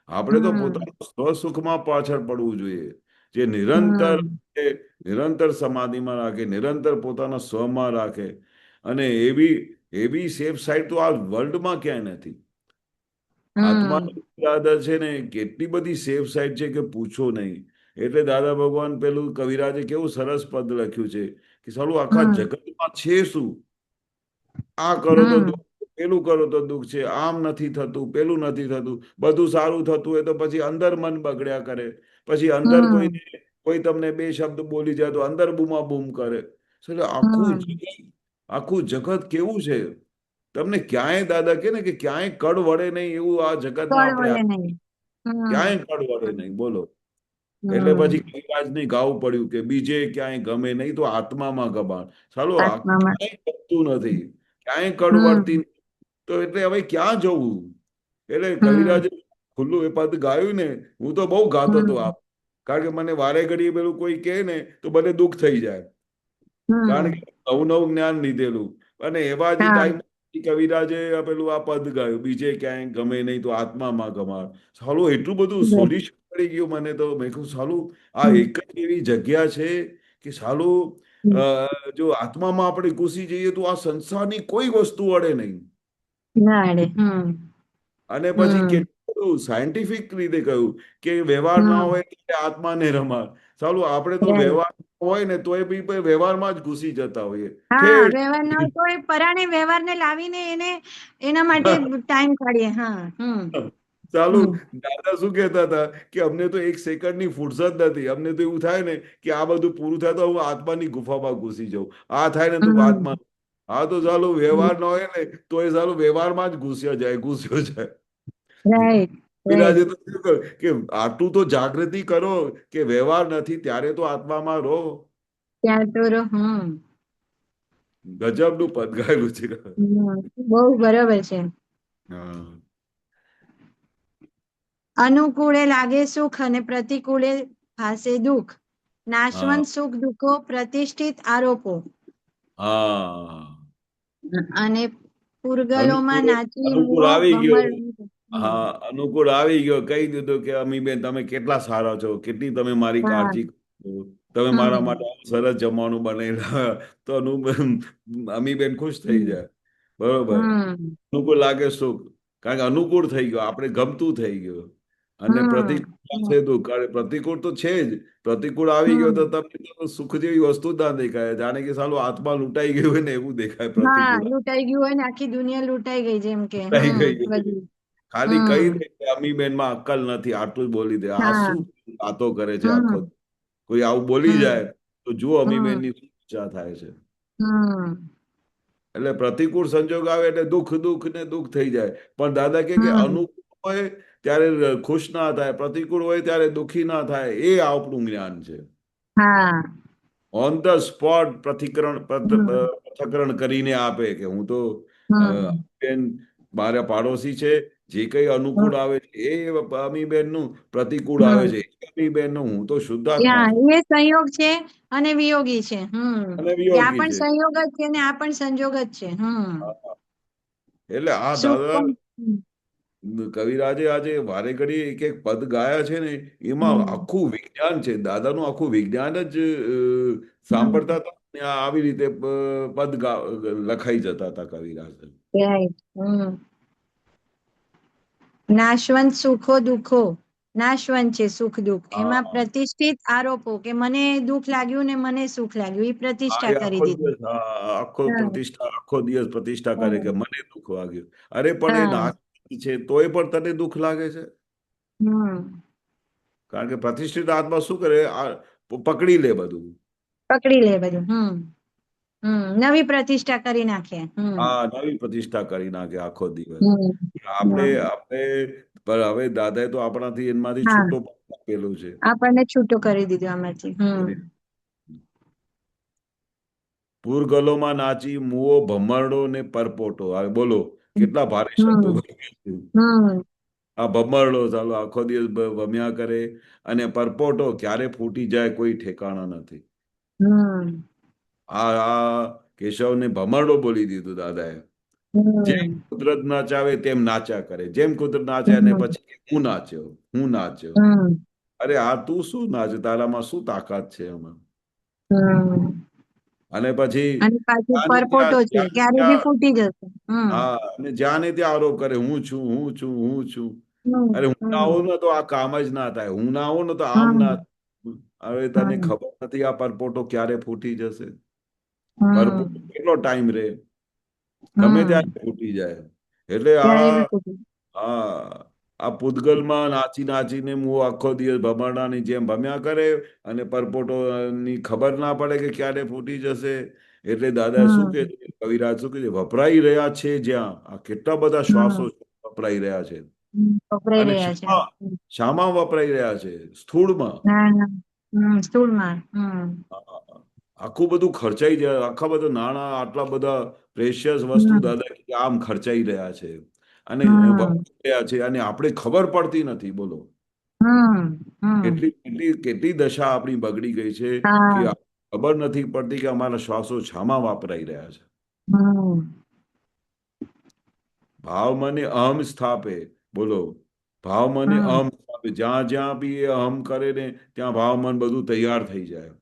આપણે તો હમ પોતાના સ્વસુખમાં પાછળ પડવું જોઈએ. જે નિરંતર, હમ નિરંતર સમાધિમાં રાખે, નિરંતર પોતાના સ્વમાં રાખે. અને એવી એવી સેફ સાઈડ તો આ વર્લ્ડમાં ક્યાંય નથી. હમ આત્માની દાદા છે ને, કેટલી બધી સેફ સાઈડ છે કે પૂછો નહીં. એટલે દાદા ભગવાન પેલું કવિરાજે કેવું સરસ પદ લખ્યું છે કે સાલું આખા હમ જગતમાં છે શું? આ કરો તો હમ દુઃખ, પેલું કરો તો દુઃખ છે, આમ નથી થતું, પેલું નથી થતું, બધું સારું થતું હોય તો પછી અંદર મન બગડ્યા કરે, પછી અંદર હમ કોઈને, કોઈ તમને બે શબ્દ બોલી જાય તો અંદર બૂમા બૂમ કરે. એટલે હમ આખું જગત કેવું છે? તમને ક્યાંય દાદા કે ને કે ક્યાંય કડ વળે નહીં એવું આ જગતમાં કળ આપણે વળે નહીં. હમ ક્યાંય કડ વળે નહીં, બોલો. એટલે હમ પછી કવિરાજને ગાવું પડ્યું કે બીજે ક્યાંય ગમે નહીં તો આત્મામાં ગબાણ. ચાલો, આ આત્મામાં. ક્યાંય ગમતું નથી, ક્યાંય કડ વળતી હમ નથી. તો એટલે હવે ક્યાં જવું? એટલે હમ કવિરાજે ખુલ્લું એ પદ ગાયું ને, હું તો બહુ ગાતો હતો હમ આપ. કારણ કે મને વારે ઘડીએ પેલું કોઈ કહે ને તો મને દુઃખ થઈ જાય. કારણ હમ કે નવું નવું જ્ઞાન લીધેલું. અને એવા જ હા ટાઈમ કવિરાજે પેલું આ પદ ગાયું, બીજે ક્યાંય ગમે નહીં તો આત્મામાં ગમાડ. સાલું એટલું બધું સોલ્યુશન મળી ગયું મને તો. મેં કહ્યું સાલું આ હમ એક જ એવી જગ્યા છે કે સાલું હમ જો આત્મામાં આપણે ઘૂસી જઈએ તો આ સંસારની કોઈ વસ્તુ અડે નહીં. ના અડે. હમ અને પછી હમ કેટલું સાયન્ટિફિક રીતે કહ્યું કે વ્યવહાર ના હમ હોય એટલે આત્માને રમાડ. ચાલો, આપણે તો રાઈટ. વ્યવહાર હોય ને તોય બી વ્યવહારમાં જ ઘૂસી જતા હોઈએ હા, વ્યવહાર ન ઠેઠ. તો એ પરાણે વ્યવહારને લાવીને એને એના માટે ટાઈમ કાઢીએ. હા. ચાલુ, હમ દાદા શું કહેતા હતા કે અમને તો એક સેકન્ડની ફુરસત નથી. અમને તો એવું થાય ને કે આ બધું પૂરું થાય તો હું આત્માની ગુફામાં ઘૂસી જાઉં. આ થાય ને તો હમ આત્મા, હા તો ચાલો વ્યવહાર ન હોય ને તો એ ચાલો વ્યવહારમાં જ ઘૂસ્યો જાય. Right right. વિરાજે તો શું કહ્યું કે આટલું તો જાગૃતિ કરો કે વ્યવહાર નથી ત્યારે તો આત્મામાં રહો. ત્યાં તો ગજબનું પદ ગાયેલું છે. બહુ બરાબર છે. હા. અનુકૂળે લાગે સુખ અને પ્રતિકૂળે ભાસે દુઃખ. હા નાશવંત સુખ દુઃખો પ્રતિષ્ઠિત આરોપો. હા, અને પુરગલોમાં અનુકૂળ, નાચી અનુકૂળ મુઓ આવી ગયો. ભમર. હા, અનુકૂળ આવી ગયો, કહી દીધું કે અમીબેન તમે કેટલા સારા છો, કેટલી તમે મારી હા. કાળજી કરો, તમે મારા હમ માટે સરસ જમવાનું બનાવેલા. તો અમીબેન ખુશ થઈ હમ જાય. બરોબર. હમ અનુકૂળ લાગે સુખ, કારણ કે અનુકૂળ થઈ ગયો, આપણે ગમતું થઈ ગયું. અને હમ પ્રતિકૂળ છે દુઃખ. પ્રતિકૂળ તો છે જ. પ્રતિકૂળ આવી ગયો તો હમ તમને તો સુખ જેવી વસ્તુ જ ના દેખાય. જાણે કે સાલું આત્મા લૂંટાઈ ગયું હોય ને એવું દેખાય હા, પ્રતિકૂળ. લૂંટાઈ ગયું હોય ને આખી દુનિયા લૂંટાઈ ગઈ જેમ કે. લૂંટાઈ ગઈ હોય. બધી. ખાલી કહી હમ દે કે અમીબેનમાં અક્કલ નથી, આટલું જ બોલી દે. આ હા. શું વાતો કરે છે આખો? હમ કોઈ આવું બોલી હમ જાય તો જુઓ હમ અમીબેનની શું ઈચ્છા થાય છે. હમ એટલે પ્રતિકૂળ સંજોગ આવે એટલે દુઃખ દુઃખ ને દુઃખ થઈ જાય. પણ દાદા કે હમ અનુકૂળ હોય ત્યારે ખુશ ના થાય, પ્રતિકૂળ હોય ત્યારે દુઃખી ના થાય, એ આપણું જ્ઞાન છે. હા ઓન ધ સ્પોટ હમ પૃથ્થકરણ કરીને આપે કે હું તો હમ બેન મારા પાડોશી છે, જે કઈ અનુકૂળ આવે છે એ અમીબેન નું, પ્રતિકૂળ આવે હમ છે એ અમીબેન નું, હું તો શુદ્ધાત્મા છું એ સંયોગ છે અને વિયોગી છે. અને કે આ વિયોગી પણ છે. સંયોગ જ છે ને આ પણ સંજોગ જ છે. એટલે આ સુખ દાદા પણ કવિરાજે આજે વારે ઘડી એક એક પદ ગાયા છે ને, એમાં હમ આખું વિજ્ઞાન છે. દાદાનું આખું વિજ્ઞાન જ હમ સાંભળતા હતા ને આવી રીતે પદ લખાઈ જતા હતા કવિરાજ. right. નાશવંત સુખો દુઃખો, નાશવંત છે સુખ દુઃખ, એમાં હા પ્રતિષ્ઠિત આરોપો કે મને દુઃખ લાગ્યું ને મને સુખ લાગ્યું, એ હા, પ્રતિષ્ઠા એ કરી આખો દીધી. દિવસ આખો હા પ્રતિષ્ઠા, આખો દિવસ પ્રતિષ્ઠા કરે કે હા મને દુઃખ વાગ્યું. અરે પણ એ હા નાસ્તિક છે તોય પણ તને દુઃખ લાગે છે. હમ કારણ કે પ્રતિષ્ઠિત આત્મા શું કરે, પકડી લે બધું. પકડી લે બધું. નવી પ્રતિષ્ઠા કરી નાખે. હા, નવી પ્રતિષ્ઠા કરી નાખે આખો દિવસ. હમ આપણે હમ આપણે પણ હવે દાદાએ તો આપણાથી એમાંથી હા છૂટો આપેલું છે. આપણને છૂટું કરી દીધું આમાંથી. પૂરગલોમાં નાચી મુઓ ભમરડો ને પરપોટો. હવે બોલો કેટલા ભારે શબ્દો. હમ હમ આ ભમરડો ચાલો આખો દિવસ ભમ્યા કરે, અને પરપોટો ક્યારે ફૂટી જાય કોઈ ઠેકાણા નથી. હમ આ કેશવને ભમરડો બોલી દીધું દાદાએ. જેમ હમ કુદરત નાચાવે તેમ નાચ્યા કરે. જેમ કુદરત નાચે અને હમ પછી હું નાચ્યો, હું નાચ્યો. હમ અરે આ તું શું નાચે, તારામાં શું તાકાત છે એમાં? હમ અને પછી અને પાછું જ્યાં ને પરપોટો ત્યાં છે, જ્યાં ને ક્યારે બી ત્યાં ફૂટી જશે. હા, અને જ્યાં ને ત્યાં આરોપ કરે, હું છું, હું છું, હું છું. હમ અરે હું ના હમ આવું ને તો આ કામ જ ના થાય, હું ના આવું ને તો આમ ના હમ થાય. હવે તને હમ ખબર નથી આ પરપોટો ક્યારે ફૂટી જશે? હમ પરપોટો કેટલો ટાઈમ રહે? ગમે હમ ત્યારે ફૂટી જાય. એટલે ક્યારે આ બી ફૂટી. હા, આ પૂતગલમાં નાચી નાચીને હું આખો દિવસ ભમરડાની જેમ ભમ્યા કરે, અને પરપોટોની ખબર ના પડે કે ક્યારે ફૂટી જશે. એટલે દાદા શું કે હમ છે, કવિરાજ શું કે છે, વપરાઈ રહ્યા છે જ્યાં આ કેટલા બધા શ્વાસો હમ વપરાઈ રહ્યા છે. વપરાઈ અને રહ્યા છે. શામાં શામાં વપરાઈ રહ્યા છે? સ્થૂળમાં. ના ના સ્થૂળમાં. આખું બધું ખર્ચાઈ જાય, આખા બધા નાણાં, આટલા બધા પ્રેશિયસ વસ્તુ હમ દાદા કે આમ ખર્ચાઈ રહ્યા છે, અને હમ વપરાઈ રહ્યા છે, અને આપણે ખબર પડતી નથી. બોલો હમ હમ કેટલી કેટલી કેટલી દશા આપણી બગડી ગઈ છે કે હા ખબર નથી પડતી કે અમારા શ્વાસો શામાં વાપરાઈ રહ્યા છે. હમ ભાવ મને અહમ સ્થાપે. બોલો, ભાવ મને હમ અહમ સ્થાપે. જ્યાં જ્યાં બી એ અહમ કરે ને ત્યાં ભાવ મન બધું તૈયાર થઈ જાય.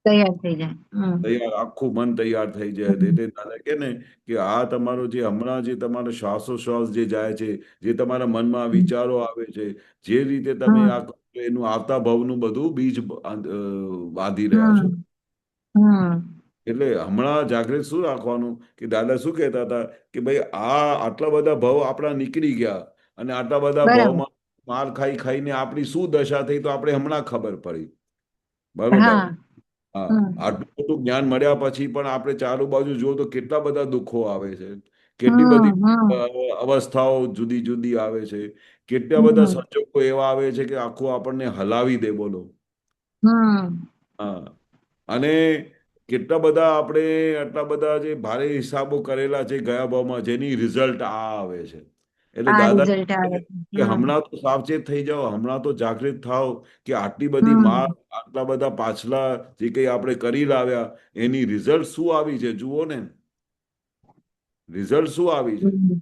તૈયાર થઈ જાય. તૈયાર, આખું મન તૈયાર થઈ જાય. હમ એટલે દાદા કે ને કે આ તમારો જે હમણાં જે તમારો શ્વાસોશ્વાસ જે જાય છે, જે તમારા મનમાં વિચારો આવે છે, જે રીતે તમે હમ આ કરો છો, એનું આવતા ભવનું બધું બીજ બાંધી રહ્યા છો. હમ હમ એટલે હમણાં જાગૃત શું રાખવાનું કે દાદા શું કહેતા હતા કે ભાઈ આ આટલા બધા ભવ આપણા નીકળી ગયા, અને આટલા બધા બરાબર. ભવમાં માર ખાઈ ખાઈને આપણી શું દશા થઈ તો આપણે હમણાં ખબર પડી. બરોબર. હા હા, હમ આટલું બધું જ્ઞાન મળ્યા પછી પણ આપણે ચારે બાજુ જુઓ તો કેટલા બધા દુઃખો આવે છે, કેટલી બધી હમ હમ અવસ્થાઓ જુદી જુદી આવે છે, કેટલા બધા હમ સંજોગો એવા આવે છે કે આખું આપણને હલાવી દે. બોલો. હમ હા, અને કેટલા બધા આપણે આટલા બધા જે ભારે હિસાબો કરેલા છે ગયા ભાવમાં, જેની રિઝલ્ટ આ આવે છે. એટલે આ દાદા રિઝલ્ટ આવે. કે હમણાં તો સાવચેત થઈ જાઓ, હમણાં તો જાગૃત થાઓ કે આટલી બધી હમ માર, આટલા બધા પાછલા જે કંઈ આપણે કરી લાવ્યા, એની રિઝલ્ટ શું આવી છે જુઓ ને. રિઝલ્ટ શું આવી છે? હમ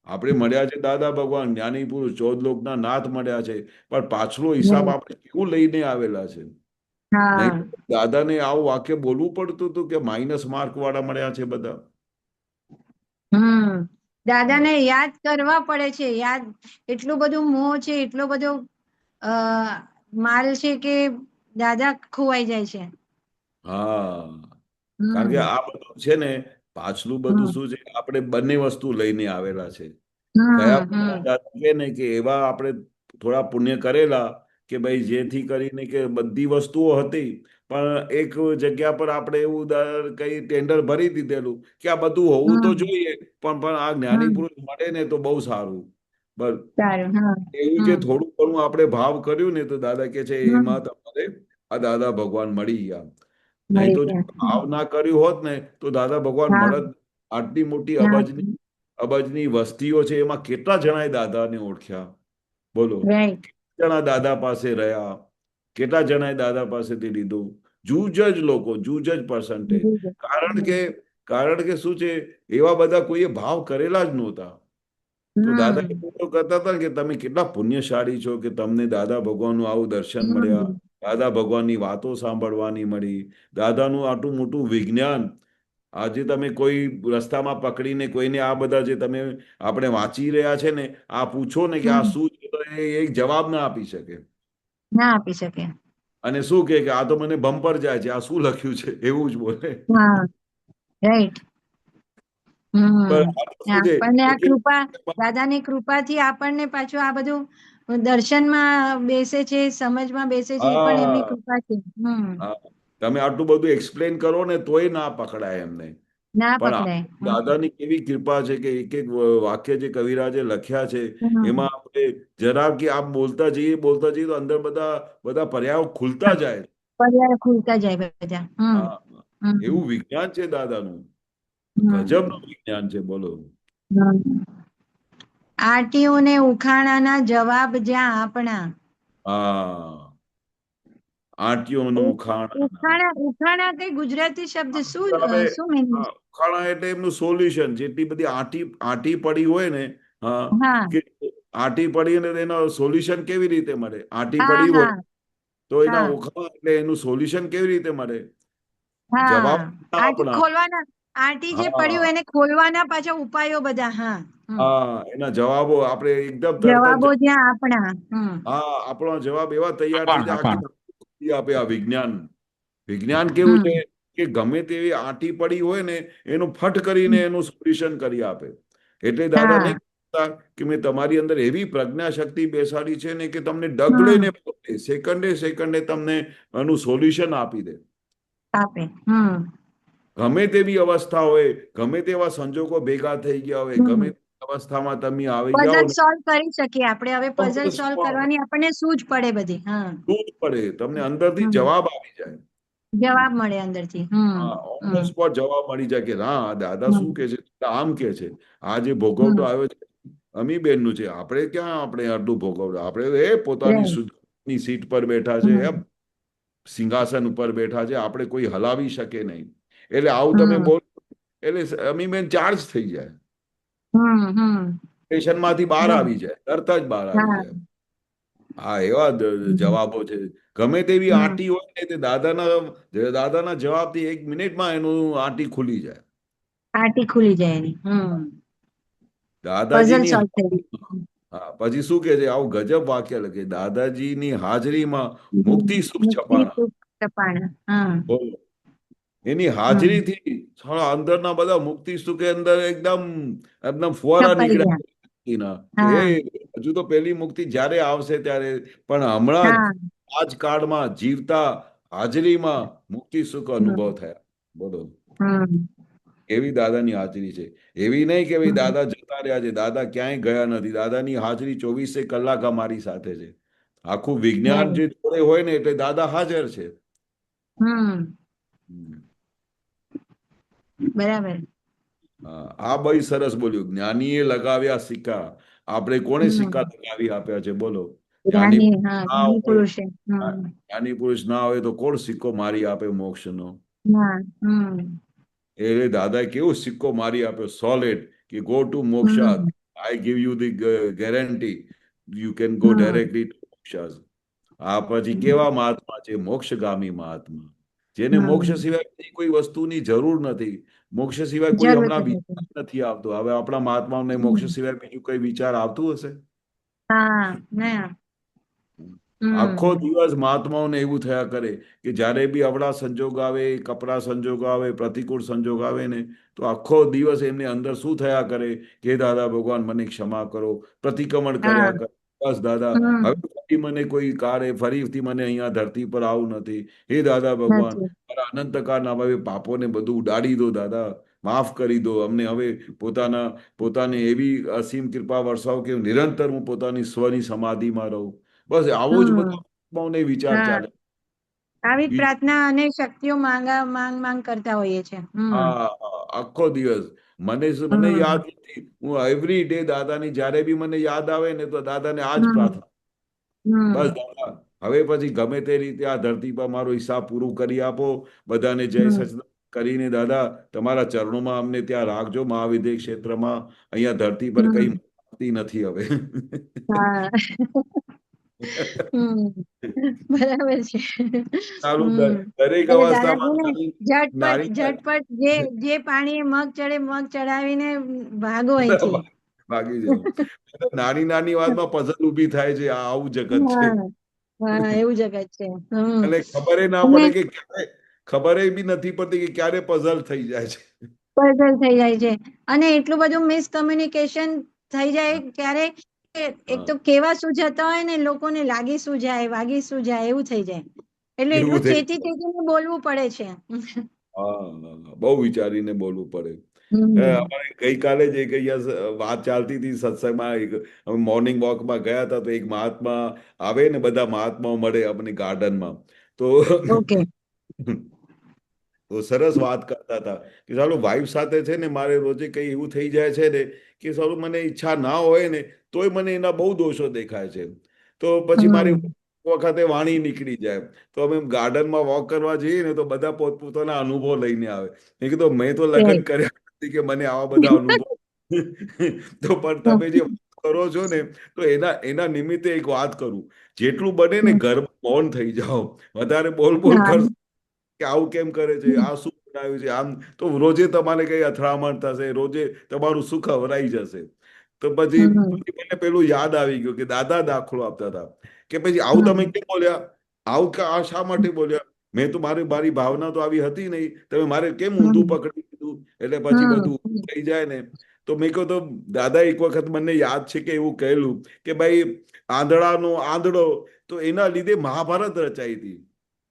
આપણે મળ્યા છે દાદા ભગવાન જ્ઞાની પુરુષ, 14 લોકના નાથ મળ્યા છે, પણ પાછલો હિસાબ હમ આપણે કેવું લઈને આવેલા છે. નહીં હા તો દાદાને આવું વાક્ય બોલવું પડતું હતું કે માઇનસ માર્ક વાળા મળ્યા છે બધા. દાદાને યાદ કરવા પડે છે. એટલું બધું મોહ છે, એટલો બધો અ માલ છે કે દાદા ખોવાઈ જાય છે. હા, કારણ કે હમ આ બધું છે ને, પાછલું બધું હમ શું છે, આપણે બંને વસ્તુ લઈને આવેલા છે. ગયા હમ હમ કે ને કે એવા આપણે થોડા પુણ્ય કરેલા કે ભાઈ જેથી કરીને કે બધી વસ્તુઓ હતી, પણ એક જગ્યા પર આપણે એવું કઈ ટેન્ડર ભરી દીધેલું કે આ બધું હોવું તો હમ જોઈએ, પણ આ જ્ઞાની હમ પુરુષ મળે ને તો બહુ સારું. બસ સારું. હા. એવું જે હમ. થોડું ઘણું આપણે ભાવ કર્યું ને તો દાદા કે છે હમ. એમાં તમારે આ દાદા ભગવાન મળી ગયા. નહીં મળી તો જો ગયા. ભાવ ના કર્યું હોત ને તો દાદા ભગવાન હા. મળત. આટલી મોટી હા. અબજની વસ્તીઓ છે એમાં કેટલા જણાએ દાદાને ઓળખ્યા બોલો. રાઈટ. કેટલા જણા દાદા પાસે રહ્યા, કેટલા જણાએ દાદા પાસેથી લીધું. જૂજ જ લોકો, જૂજ જ પર્સન્ટેજ. કારણ કે શું છે, એવા બધા કોઈએ ભાવ કરેલા જ નહોતા. તો દાદા હમ. એવું તો કહેતા હતા કે તમે કેટલા પુણ્યશાળી છો કે તમને દાદા ભગવાનનું આવું દર્શન મળ્યા, હમ. દાદા ભગવાનની વાતો સાંભળવાની મળી, દાદાનું આટલું મોટું વિજ્ઞાન. આજે તમે કોઈ રસ્તામાં પકડીને કોઈને આ બધા જે તમે આપણે વાંચી રહ્યા છે ને, આ પૂછો ને કે આ હમ. શું છે તો એ એક જવાબ ના આપી શકે. ના આપી શકે. અને શું કે આ તો મને બમ્પર જાય છે, આ શું લખ્યું છે એવું જ બોલે. હા. રાઈટ. પણ હમ. આ તો શું છે આપણને આ એક એક કૃપા, દાદાની કૃપાથી આપણને પાછું આ બધું દર્શનમાં બેસે છે, સમજમાં બેસે છે, એ પણ એમની હા કૃપા છે. હમ. હા તમે આટલું બધું એક્સપ્લેન કરો ને તોય ના પકડાય એમને. ના પણ આ પકડાય. દાદાની કેવી કૃપા છે કે એક એક વાક્ય જે કવિરાજે લખ્યા છે હમ. એમાં આપણે જરા કે આપ બોલતા જઈએ તો અંદર બધા બધા પર્યાયો ખુલતા જાય. પર્યાય ખુલતા જાય બધા. હમ. હા હમ. એવું વિજ્ઞાન છે દાદાનું. હમ. ગજબનું વિજ્ઞાન છે બોલો. હમ. આરટીઓને ઉખાણાના જવાબ જ્યાં આપણા. હા આંટીઓનું ખાણ. ઉખાણા કઈ ગુજરાતી શબ્દ શું હવે શું meaning? ઉખાણા એટલે એમનું સોલ્યુશન. જેટલી બધી આંટી પડી હોય ને, હા, હા. કે આંટી પડી ને એનો સોલ્યુશન કેવી રીતે મળે? આંટી હા. પડી હોય હા. તો એના હા. ઉખાણા એટલે એનું સોલ્યુશન કેવી રીતે મળે? જવાબ હા. આંટી આપણા. ખોલવાના, આંટી જે પડ્યું હા એને ખોલવાના પાછા ઉપાયો બધા. હા. હમ. હા એના જવાબો આપણે એકદમ તરત જ જવાબો જ્યાં આપણા. હમ. હા આપણો જવાબ એવા તૈયાર થઈ અપાણ જાય અપાણ આખી આપે આ વિજ્ઞાન. વિજ્ઞાન કેવું છે હમ. કે ગમે તેવી આંટી પડી હોય ને એનું ફટ કરીને એનું સોલ્યુશન કરી આપે. એટલે દાદા હા. નહીં કહેતા કે મેં તમારી અંદર એવી પ્રજ્ઞા શક્તિ બેસાડી છે ને કે તમને ડગલે હમ. ને પગલે, સેકન્ડે સેકન્ડે તમને એનું સોલ્યુશન આપી દે. આપે. હમ. ગમે તેવી અવસ્થા હોય, ગમે તેવા સંજોગો ભેગા થઈ ગયા હોય, ગમે હમ. તેવી અવસ્થામાં તમે આવી જાઓ પઝલ ને સોલ્વ કરી શકીએ આપણે. હવે તો પઝલ સોલ્વ કરવાની આપણને સૂઝ પડે બધી. હા. જ પડે તમને અંદરથી હમ. જવાબ આવી જાય. જવાબ મળે અંદરથી. હમ. હા ઓન ધ હમ. સ્પોટ જવાબ મળી જાય કે હા આ દાદા હમ. શું કે છે, આમ કે છે. આ જે ભોગવટો હમ. આવ્યો છે અમીબેનનું છે. આપણે ક્યાં આપણે આટલું ભોગવટો, આપણે એ પોતાની Right. સુધની સીટ પર બેઠા છે, હમ. એમ સિંહાસન ઉપર બેઠા છે, આપણે કોઈ હલાવી શકે નહીં. એટલે આવું તમે હમ. બોલો એટલે અમીબેન ચાર્જ થઈ જાય, હમ. હમ. સ્ટેશનમાંથી બહાર Right. આવી જાય, તરત જ બહાર આવી હા. જાય. હા એવા હમ. જવાબો છે. ગમે તેવી હમ. આંટી હોય ને તે દાદાના જવાબથી 1 મિનિટમાં એનું આંટી ખુલી જાય. આંટી ખુલી જાય એની. હમ. પઝલ દાદાજીની સોલ્વ થઈ હાજરીમાં. ગઈ. હા પછી શું કે છે આવું ગજબ વાક્ય લખે, દાદાજીની હાજરીમાં હમ. મુક્તિ સુખ મુક્તિ છપાણા. સુખ ટપાણા. હા. બોલો એની હમ. હાજરીથી સાલા અંદરના બધા મુક્તિ સુખે અંદર એકદમ એકદમ ફુવારા છપાઈ ગયા. નીકળ્યા મુક્તિના કે હા. હે હજુ તો પેલી મુક્તિ જ્યારે આવશે ત્યારે, પણ હમણાં હા. જ આજ કાળમાં જીવતા હાજરીમાં મુક્તિ સુખ અનુભવ હમ. થયા. બોલો હમ. એવી દાદાની હાજરી છે. એવી નહીં કે ભાઈ હમ. દાદા જતા રહ્યા છે, દાદા ક્યાંય ગયા નથી. દાદાની હાજરી 24 કલાક અમારી સાથે છે. આખું વિજ્ઞાન Right. જે જોડે હોય ને એટલે દાદા હાજર છે. હમ. હમ. બરાબર. હા આ બહુ સરસ બોલ્યું. જ્ઞાનીએ લગાવ્યા સિક્કા. આપણે કોણે સિક્કા હમ. લગાવી આપ્યા છે બોલો? જ્ઞાની જ્ઞાની. પુરુષ હા. ના જ્ઞાની હોય, પુરુષે. હમ. જ્ઞાની પુરુષ ના હોય તો કોણ સિક્કો મારી આપે મોક્ષનો? હા. હમ. એ દાદાએ કેવો સિક્કો મારી આપ્યો સોલિડ કે go to Moksha. Hmm. I give you the guarantee you can go hmm. Directly to Moksha. આ પછી કેવા મહાત્મા છે? મોક્ષગામી મહાત્મા, જેને મોક્ષ હમ. સિવાય બીજી કોઈ વસ્તુની જરૂર નથી. મોક્ષ સિવાય કોઈ જરૂર જ હમણાં નથી. વિચાર નથી આવતો. હવે આપણા મહાત્માઓને મોક્ષ હમ. સિવાય બીજું કોઈ વિચાર આવતું હશે? હા. ના. આખો હમ. દિવસ મહાત્માઓને એવું થયા કરે કે જ્યારે બી અવળા સંજોગ આવે, કપરા સંજોગ આવે, પ્રતિકૂળ સંજોગ આવે ને તો આખો દિવસ એમને અંદર શું થયા કરે કે હે દાદા ભગવાન મને ક્ષમા કરો, પ્રતિક્રમણ હા. કર્યા કરે. બસ દાદા હવે હમ. ફરી મને કોઈ કારે ફરીથી મને અહીંયા ધરતી પર આવું નથી. હે દાદા ભગવાન નથી. મારા અનંતકાળના હવે પાપોને બધું ઉડાડી દો દાદા. માફ કરી દો અમને, હવે પોતાને એવી અસીમ કૃપા વરસાવો કે નિરંતર હું પોતાની સ્વની સમાધિમાં રહું. બસ આવો જ હમ બધો આત્માઓને વિચાર હા, ચાલે. આવી જ બીજું પ્રાર્થના અને શક્તિઓ માંગ કરતા હોઈએ છે. હા, આખો દિવસ મને હમ યાદ નથી, હું એવરી ડે દાદાની જ્યારે બી મને યાદ આવે ને તો દાદાને આ જ હમ પ્રાર્થના, બસ હમ દાદા હવે પછી ગમે તે રીતે આ ધરતી પર મારો હિસાબ પૂરું કરી આપો, બધાને જય હમ સચિદાનંદ કરીને દાદા તમારા ચરણોમાં અમને ત્યાં રાખજો, મહાવિદ્ય ક્ષેત્રમાં. અહીંયા ધરતી પર કઈ હમ મળતી નથી હવે. હા હમ બરાબર છે. ચાલુ હમ દરેક એટલે દાદા અવસ્થામાં કોને નાની ઝટપટ નાની ઝટપટ જે પાણીએ મગ ચડે મગ ચડાવીને ભાગો અહીંથી. ભાગી જાઓ. નાની નાની વાતમાં પઝલ ઊભી થાય છે, આ આવું જગત છે. હા હા એવું જગત છે. અને ખબર ના અને પડે કે ક્યારે, ખબર બી નથી પડતી કે ક્યારે પઝલ થઈ જાય છે. પઝલ થઈ જાય છે અને એટલું બધું મિસકમ્યુનિકેશન થઈ જાય ક્યારે કે એક હા તો કેવા શું જતા હોય ને લોકોને લાગી શું જાય વાગી શું જાય એવું થઈ જાય, એટલે એવું એટલું થઈ ચેતી ચેતીને બોલવું પડે છે. હા, બહુ વિચારીને બોલવું પડે. હમ અમારે ગઈકાલે જ એક અહીંયા વાત ચાલતી હતી સત્સંગમાં, અમે મોર્નિંગ વોકમાં ગયા હતા તો એક મહાત્મા આવે ને, બધા મહાત્માઓ મળે આપણી ગાર્ડનમાં, તો ઓકે તો સરસ વાત કરતા હતા કે ચાલો વાઈફ સાથે છે ને મારે રોજે કઈ એવું થઈ જાય છે ને કે સાલું મને ઈચ્છા ના હોય ને તોય મને એના બહુ દોષો દેખાય છે. તો પછી મારી હમ વખતે વાણી નીકળી જાય. તો અમે ગાર્ડનમાં વોક કરવા જઈએ ને તો બધા પોતપોતાના અનુભવ લઈને આવે. મેં કીધું મેં તો લગ્ન right. કર્યા નથી કે મને આવા બધા અનુભવ. તો પણ તમે જે વાત કરો છો ને, તો એના નિમિત્તે એક વાત કરું, જેટલું બને ને ઘરમાં મૌન થઈ જાઓ, વધારે બોલ બોલ હા કરશો કે આવું કેમ કરે છે, આ શું બનાવ્યું છે, આમ તો રોજે તમારે કઈ અથડામણ થશે, રોજે તમારું સુખ હવરાઈ જશે. તો પછી હમ પછી મને પેલું યાદ આવી ગયું કે દાદા દાખલો આપતા હતા કે પછી આવું તમે હમ કેમ બોલ્યા, આવું કે આ શા માટે બોલ્યા, મેં તો મારી ભાવના તો આવી હતી નહીં, તમે મારે કેમ ઊંધું હમ પકડી દીધું, એટલે પછી હમ બધું થઈ જાય ને. તો મેં કહ્યું તો દાદા એક વખત મને યાદ છે કે એવું કહેલું કે ભાઈ આંધળાનો આંધળો, તો એના લીધે મહાભારત રચાઈ હતી.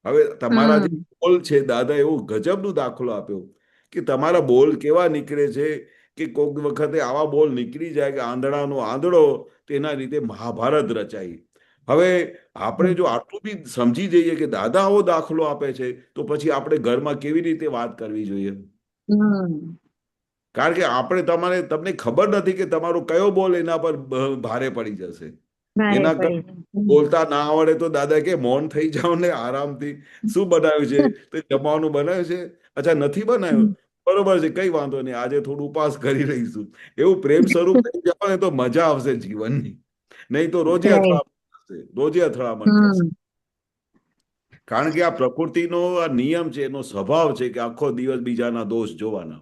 હવે તમારા જે હમ બોલ છે, દાદા એવો ગજબનો દાખલો આપ્યો કે તમારા બોલ કેવા નીકળે છે કે કોઈક વખતે આવા બોલ નીકળી જાય કે આંધળાનો આંધળો, તેના લીધે મહાભારત રચાઈ. હવે આપણે જો આટલું બી સમજી જઈએ કે દાદા આવો દાખલો આપે છે, તો પછી આપણે ઘરમાં કેવી રીતે વાત કરવી જોઈએ. હમ કારણ કે તમને ખબર નથી કે તમારો કયો બોલ એના પર ભારે પડી જશે. ભારે એના પડી કરતા જાય. બોલતા ના આવડે તો દાદા કે મૌન થઈ જાઓ ને આરામથી. શું બનાવ્યું છે, તો જમવાનું બનાવ્યું છે, અચ્છા નથી બનાવ્યું, બરોબર છે, કઈ વાંધો નહીં, આજે થોડું ઉપવાસ કરી રહીશું. એવું પ્રેમ સ્વરૂપ થઈ જાઓ ને તો મજા આવશે જીવનની. નહીં તો રોજે Right. અથડામણ થશે, રોજે અથડામણ થશે. હમ કારણ કે આ પ્રકૃતિનો આ નિયમ છે, એનો સ્વભાવ છે કે આખો દિવસ બીજાના દોષ જોવાના,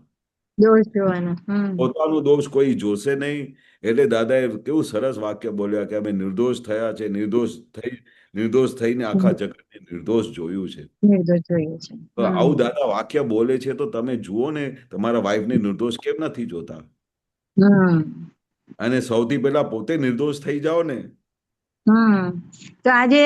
દોષ જોવાનો. પોતાનું દોષ કોઈ જોશે નહીં. એટલે દાદાએ કેવું સરસ વાક્ય બોલ્યા કે અમે નિર્દોષ થયા છે, નિર્દોષ થઈને આખા જગતને નિર્દોષ જોયું છે. નિર્દોષ જોઈએ છે. તો આવું દાદા વાક્ય બોલે છે તો તમે જુઓ ને તમારા વાઈફને નિર્દોષ કેમ નથી જોતા. હમ અને સૌથી પહેલા પોતે નિર્દોષ થઈ જાઓ ને. તો આજે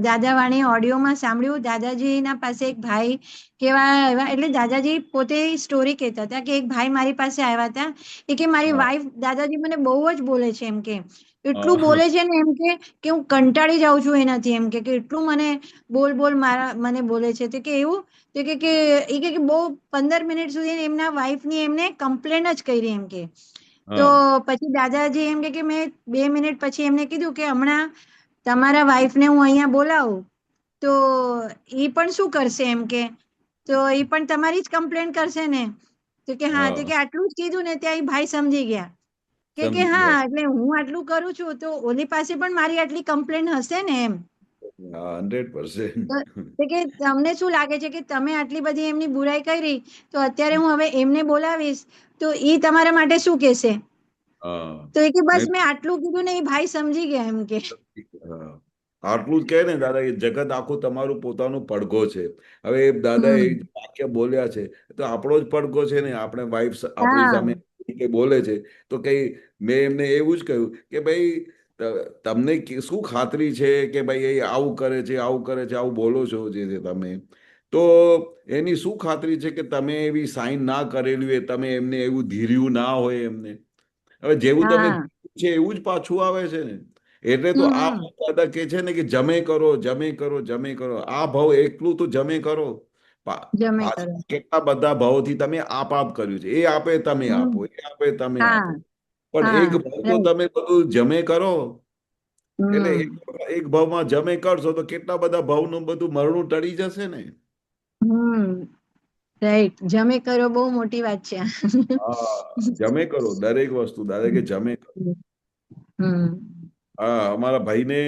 દાદા વાણી ઓડિયોમાં સાંભળ્યું, દાદાજીના પાસે એક ભાઈ કેવા આવ્યા, એટલે દાદાજી પોતે સ્ટોરી કહેતા હતા કે એક ભાઈ મારી પાસે આવ્યા હતા, એ કે મારી હા વાઈફ દાદાજી મને બહુ જ બોલે છે, એમ કે એટલું હા બોલે છે ને, એમ કે હું કંટાળી જાઉં છું એનાથી, એમ કે એટલું બોલ મને બોલે છે. તો કે એવું તો કે બહુ 15 મિનિટ સુધી એમના વાઈફની એમને કમ્પ્લેન જ કરી, એમ કે તો હા પછી દાદાજી એમ કે મેં 2 મિનિટ પછી એમને કીધું કે હમણાં તમારા વાઈફને હું અહીંયા બોલાવું તો ઈ પણ શું કરશે, એમ કે તો ઈ પણ તમારી જ કમ્પ્લેન કરશે ને. તો કે હા, તો હા કે આટલું જ કીધું ને ત્યાં ભાઈ સમજી ગયા કે સમજી હા, ગયા. એટલે હું આટલું કરું છું તો ઓની પાસે પણ મારી આટલી કમ્પ્લેન હશે ને, એમ. હા 100%. તો કે તમને શું લાગે છે કે તમે આટલી બધી એમની બુરાઈ કરી, તો અત્યારે હું હવે એમને બોલાવીશ તો ઈ તમારા માટે શું કહેશે. હા તો એ કે બસ નહીં, મેં આટલું કીધું ને, એ ભાઈ સમજી ગયા, એમ કે હા. આટલું જ કહે ને દાદા, એ જગત આખું તમારું પોતાનું પડઘો છે. હવે દાદા એ હમ વાક્ય બોલ્યા છે તો આપણો જ પડઘો છે ને, આપણે વાઈફ આપણી હા સામે કે બોલે છે તો કઈ મેં એમને એવું જ કહ્યું કે ભાઈ તમને શું ખાતરી છે કે ભાઈ એ આવું કરે છે, આવું કરે છે, આવું બોલો છો જે તમે. તો એની શું ખાતરી છે કે તમે એવી સાઈન ના કરેલી હોય, તમે એમને એવું ધીર્યું ના હોય એમને. હવે જેવું તમે હા. છે એવું જ પાછું આવે છે ને. એટલે તો આ હમ. દાદા કે છે ને કે જમે કરો, જમે કરો, જમે કરો. આ ભાવ એકલું તો જમે કરો. જમે કરો. પાછળ કેટલા બધા ભાવથી તમે આપ કર્યું છે. એ આપે તમે હમ. આપો, એ આપે તમે હા. આપો. પણ હા. એક ભાવ તો રાઈટ. તમે બધું જમે કરો. એટલે હમ. એક ભાવમાં જમે કરશો તો કેટલા બધા ભાવનું બધું મરણું ટળી જશે ને. હમ. રાઈટ. જમે કરો બહુ મોટી વાત છે. હા, જમે કરો દરેક વસ્તુ, દરેકે જમે કરો. હમ. હા, અમારા ભાઈને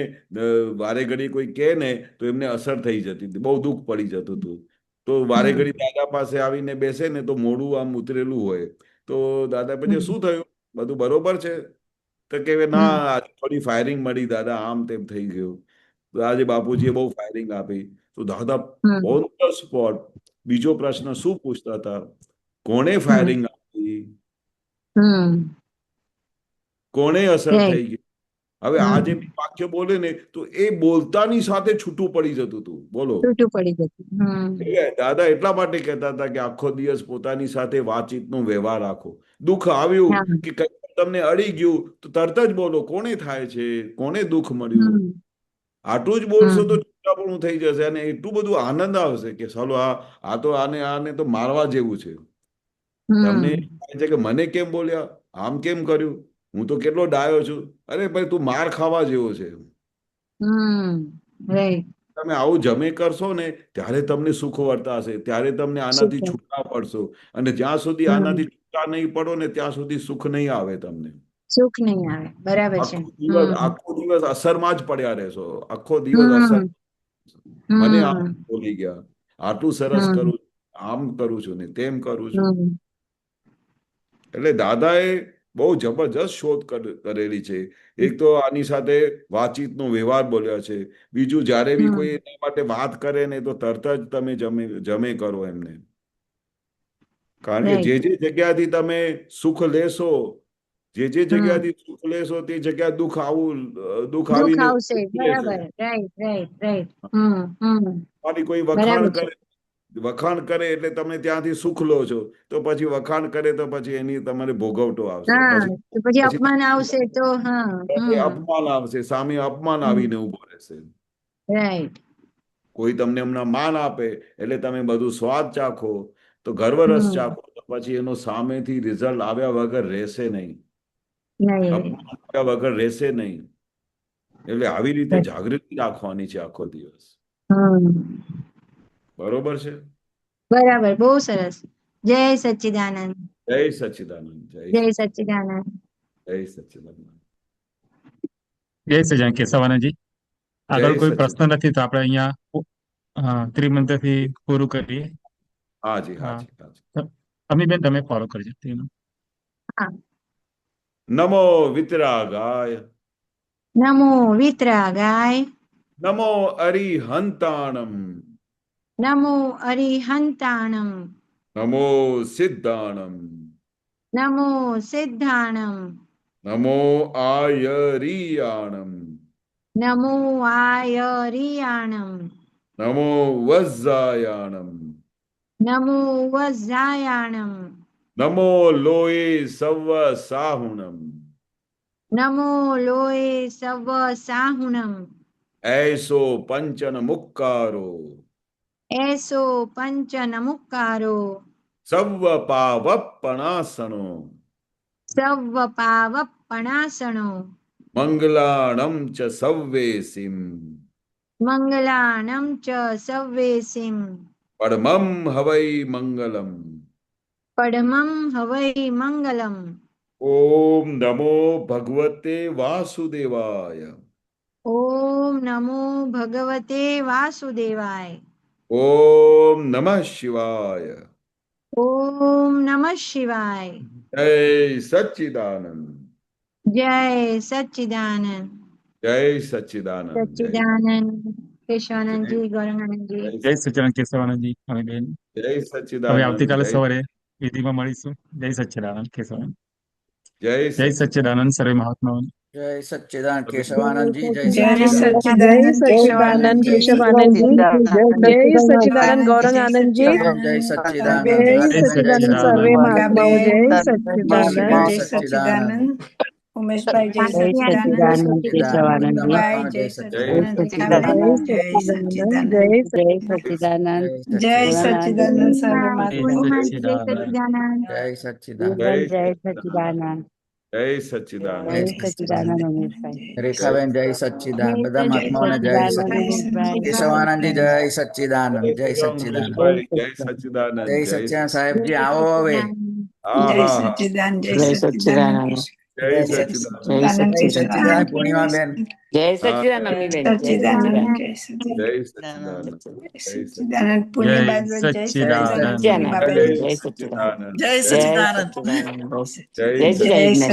વારે ઘડી કોઈ કહે ને તો એમને અસર થઈ જતી હતી, બહુ દુઃખ પડી જતું હતું. તો વારે હમ. ઘડી દાદા પાસે આવીને બેસે ને તો મોઢું આમ ઉતરેલું હોય. તો દાદા પછી હમ. શું થયું, બધું બરોબર છે? તો કે ના, હમ. આજે થોડી ફાયરિંગ મળી દાદા, આમ તેમ થઈ ગયું. તો આજે બાપુજીએ બહુ ફાયરિંગ આપી. તો દાદા હમ. ઓન ધ સ્પોટ બીજો પ્રશ્ન શું પૂછતા હતા? કોણે હમ. ફાયરિંગ આપી? હમ. કોણે અસર રાઈટ. થઈ ગઈ? હવે આ જે હમ. બી વાક્ય બોલે ને તો એ બોલતાની સાથે છૂટું પડી જતું હતું. બોલો. છૂટું પડી જતું. હમ. દાદા એટલા માટે કહેતા હતા કે આખો દિવસ પોતાની સાથે વાતચીતનો વ્યવહાર રાખો. દુઃખ આવ્યું હા. કે કંઈ તમને અડી ગયું તો તરત જ બોલો, કોને થાય છે, કોને દુઃખ મળ્યું. હમ. આટલું જ બોલશો તો હમ. છૂટાપણું થઈ જશે અને એટલું બધું આનંદ આવશે કે ચાલો આ તો આને તો મારવા જેવું છે. તમને એમ હમ. થાય છે કે મને કેમ બોલ્યા, આમ કેમ કર્યું, હું તો કેટલો ડાયો છું. અરે ભાઈ, તું માર ખાવા જેવો છે. હમ. રાઈટ. તમે આવું જમે કરશો ને ત્યારે તમને સુખ વર્તાશે, ત્યારે તમને આનાથી સુપર. છૂટા પડશો. અને જ્યાં સુધી હમ. આનાથી છૂટા નહીં પડો ને ત્યાં સુધી સુખ નહીં આવે તમને. સુખ નહીં આવે. બરાબર છે. હમ. આખો દિવસ અસરમાં જ પડ્યા રહેશો. આખો દિવસ અસર. હમ. મને આમ હમ. બોલી ગયા, આટલું સરસ હમ. કરું, આમ કરું છું ને તેમ કરું છું. હમ. એટલે દાદાએ બહુ જબરજસ્ત શોધ કરેલી છે. એક તો આની સાથે વાતચીતનો વ્યવહાર બોલ્યા છે. બીજું, જ્યારે બી કોઈ હમ. એના માટે વાત કરે ને તો તરત જ તમે જમે કરો એમને. કારણ કે જે રાઈટ. જે જગ્યાથી તમે સુખ લેશો, જે જે હમ. જગ્યાથી સુખ લેશો તે જગ્યા દુઃખ દુઃખ આવીને આવશે. ઉભી રહેશે. બરાબર. રાઈટ. રાઈટ. રાઈટ. હમ. હમ. તમારી કોઈ બરાબર છે. વખાણ કરે એટલે તમે ત્યાંથી સુખ લો છો. તો પછી વખાણ કરે તો પછી એની તમારે ભોગવટો આવશે. હા. પછી તો પછી પછી અપમાન આવશે તો હા. હમ. અપમાન આવશે, સામે અપમાન હમ. આવીને ઉભો રહેશે. રાઈટ. કોઈ તમને હમણાં માન આપે એટલે તમે બધું સ્વાદ ચાખો, તો ગર્વ રસ હમ. ચાખો, તો પછી એનો સામેથી રિઝલ્ટ આવ્યા વગર રહેશે નહીં. નહીં. અપમાન આવ્યા વગર રહેશે નહીં. એટલે આવી રીતે જાગૃતિ રાખવાની છે આખો દિવસ. હમ. બરોબર છે? બરાબર. બહુ સરસ. જય સચ્ચિદાનંદ. જય સચ્ચિદાનંદ. જય સચ્ચિદાનંદ. જય સચ્ચિદાનંદ. જય સચ્ચિદાનંદ કેશવાનંદજી. જય આગળ કોઈ પ્રશ્ન સચ્ચિદાનંદ. નથી તો આપણે અહીંયા ત્રિમંત્રથી પૂરું કરીએ. હાજી, હા. હાજી, હાજી. અમીબેન, તમે ફોલો કરજો ત્રિમંત્ર. હા. નમો વિતરાગાય. નમો વિતરાગાય. નમો અરિહંતાણમ. નમો અરિહંતાણમ. નમો સિદ્ધાણમ. નમો સિદ્ધાણમ. નમો આયરિયાણમ. નમો આયરિયાણમ. નમો વજ્જાયાણમ. નમો વજ્જાયાણમ. નમો લોય સવ સાહુણમ. નમો લોય સવ સાહુણમ. એસો પંચન મુક્કારો. એસો પંચન મુક્કારો. સવ પાવપણાસણો. સવ પાવપણાસણો. મંગલાણમ ચ સવ્વેસિમ. મંગલાણં ચ સવ્યેસિમ. પરમમ હવૈ મંગલમ. પડમં હવૈ મંગલમ. ઓમ નમો ભગવતે વાસુદેવાય. ઓમ નમો ભગવતે વાસુદેવાય. ઓમ નમઃ શિવાય. ઓમ નમઃ શિવાય. જય સચ્ચિદાનંદ. જય સચ્ચિદાનંદ. જય સચ્ચિદાનંદ. સચ્ચિદાનંદ. જય કેશવાનંદજી, ગૌરાંગાનંદજી. જય સચ્ચિદાનંદ કેશવાનંદજી. અમીબેન, જય હવે સચ્ચિદાનંદ. આવતીકાલે સવારે વિધિમાં મળીશું. જય સચ્ચિદાનંદ કેશવાનંદ. જય જય સચ્ચિદાનંદ. સચ્ચિદાનંદ સર્વે મહાત્માઓને. જય સચ્ચિદાનંદ કેશવાનંદજી, જય જય સચ્ચિદાનંદ સચ્ચિદાનંદ કેશવાનંદજી, જય સચ્ચિદાનંદ ગૌરંગાનંદજી, જય સચ્ચિદાનંદ જય સચ્ચિદાનંદ સર્વે મહાત્માઓ, જય જય સચ્ચિદાનંદ. સચ્ચિદાનંદ ઉમેશભાઈ જય જય સચ્ચિદાનંદ, સચ્ચિદાનંદ. કેશવાનંદભાઈ જય જય સચ્ચિદાનંદ, સચ્ચિદાનંદ. રેખાબેન જય સચ્ચિદાનંદ, સચ્ચિદાનંદ. જય સચ્ચિદાનંદ સર્વે પૂર્ણિમા, મહાત્માઓ. જય સચ્ચિદાનંદ. જય સચ્ચિદાનંદ જય સચ્ચિદાનંદ. જય સચ્ચિદાનંદ. રેખાબેન જય સચ્ચિદાનંદ, બધા મહાત્માઓને જય સચ્ચિદાનંદ. કેશવાનંદજી જય સચ્ચિદાનંદ, જય સચ્ચિદાનંદ, ઉમેશભાઈ, જય સચ્ચિદાનંદ. જય સચ્ચિદાનંદ સાહેબજી, આવો હવે. હા જય હા હા. સચ્ચિદાનંદ, જય સચ્ચિદાનંદ, જય સચ્ચિદાનંદ. જય સચ્ચિદાનંદ પૂર્ણિમાબેન. જય હા, સચ્ચિદાનંદ જય અમીબેન, જય સચ્ચિદાનંદ, જય સચ્ચિદાનંદ. સચ્ચિદાનંદ, જય સચ્ચિદાનંદ. જય સચ્ચિદાનંદ પુણ્યબાઈ જય સચ્ચિદાનંદ, સચ્ચિદાનંદ. પૂર્ણિમાબેન સચ્ચિદાનંદ. જય સચ્ચિદાનંદ, જય જય સચ્ચિદાનંદ. સચ્ચિદાનંદ, જય જય શ્રી જય વિઘ્નેશ્વર.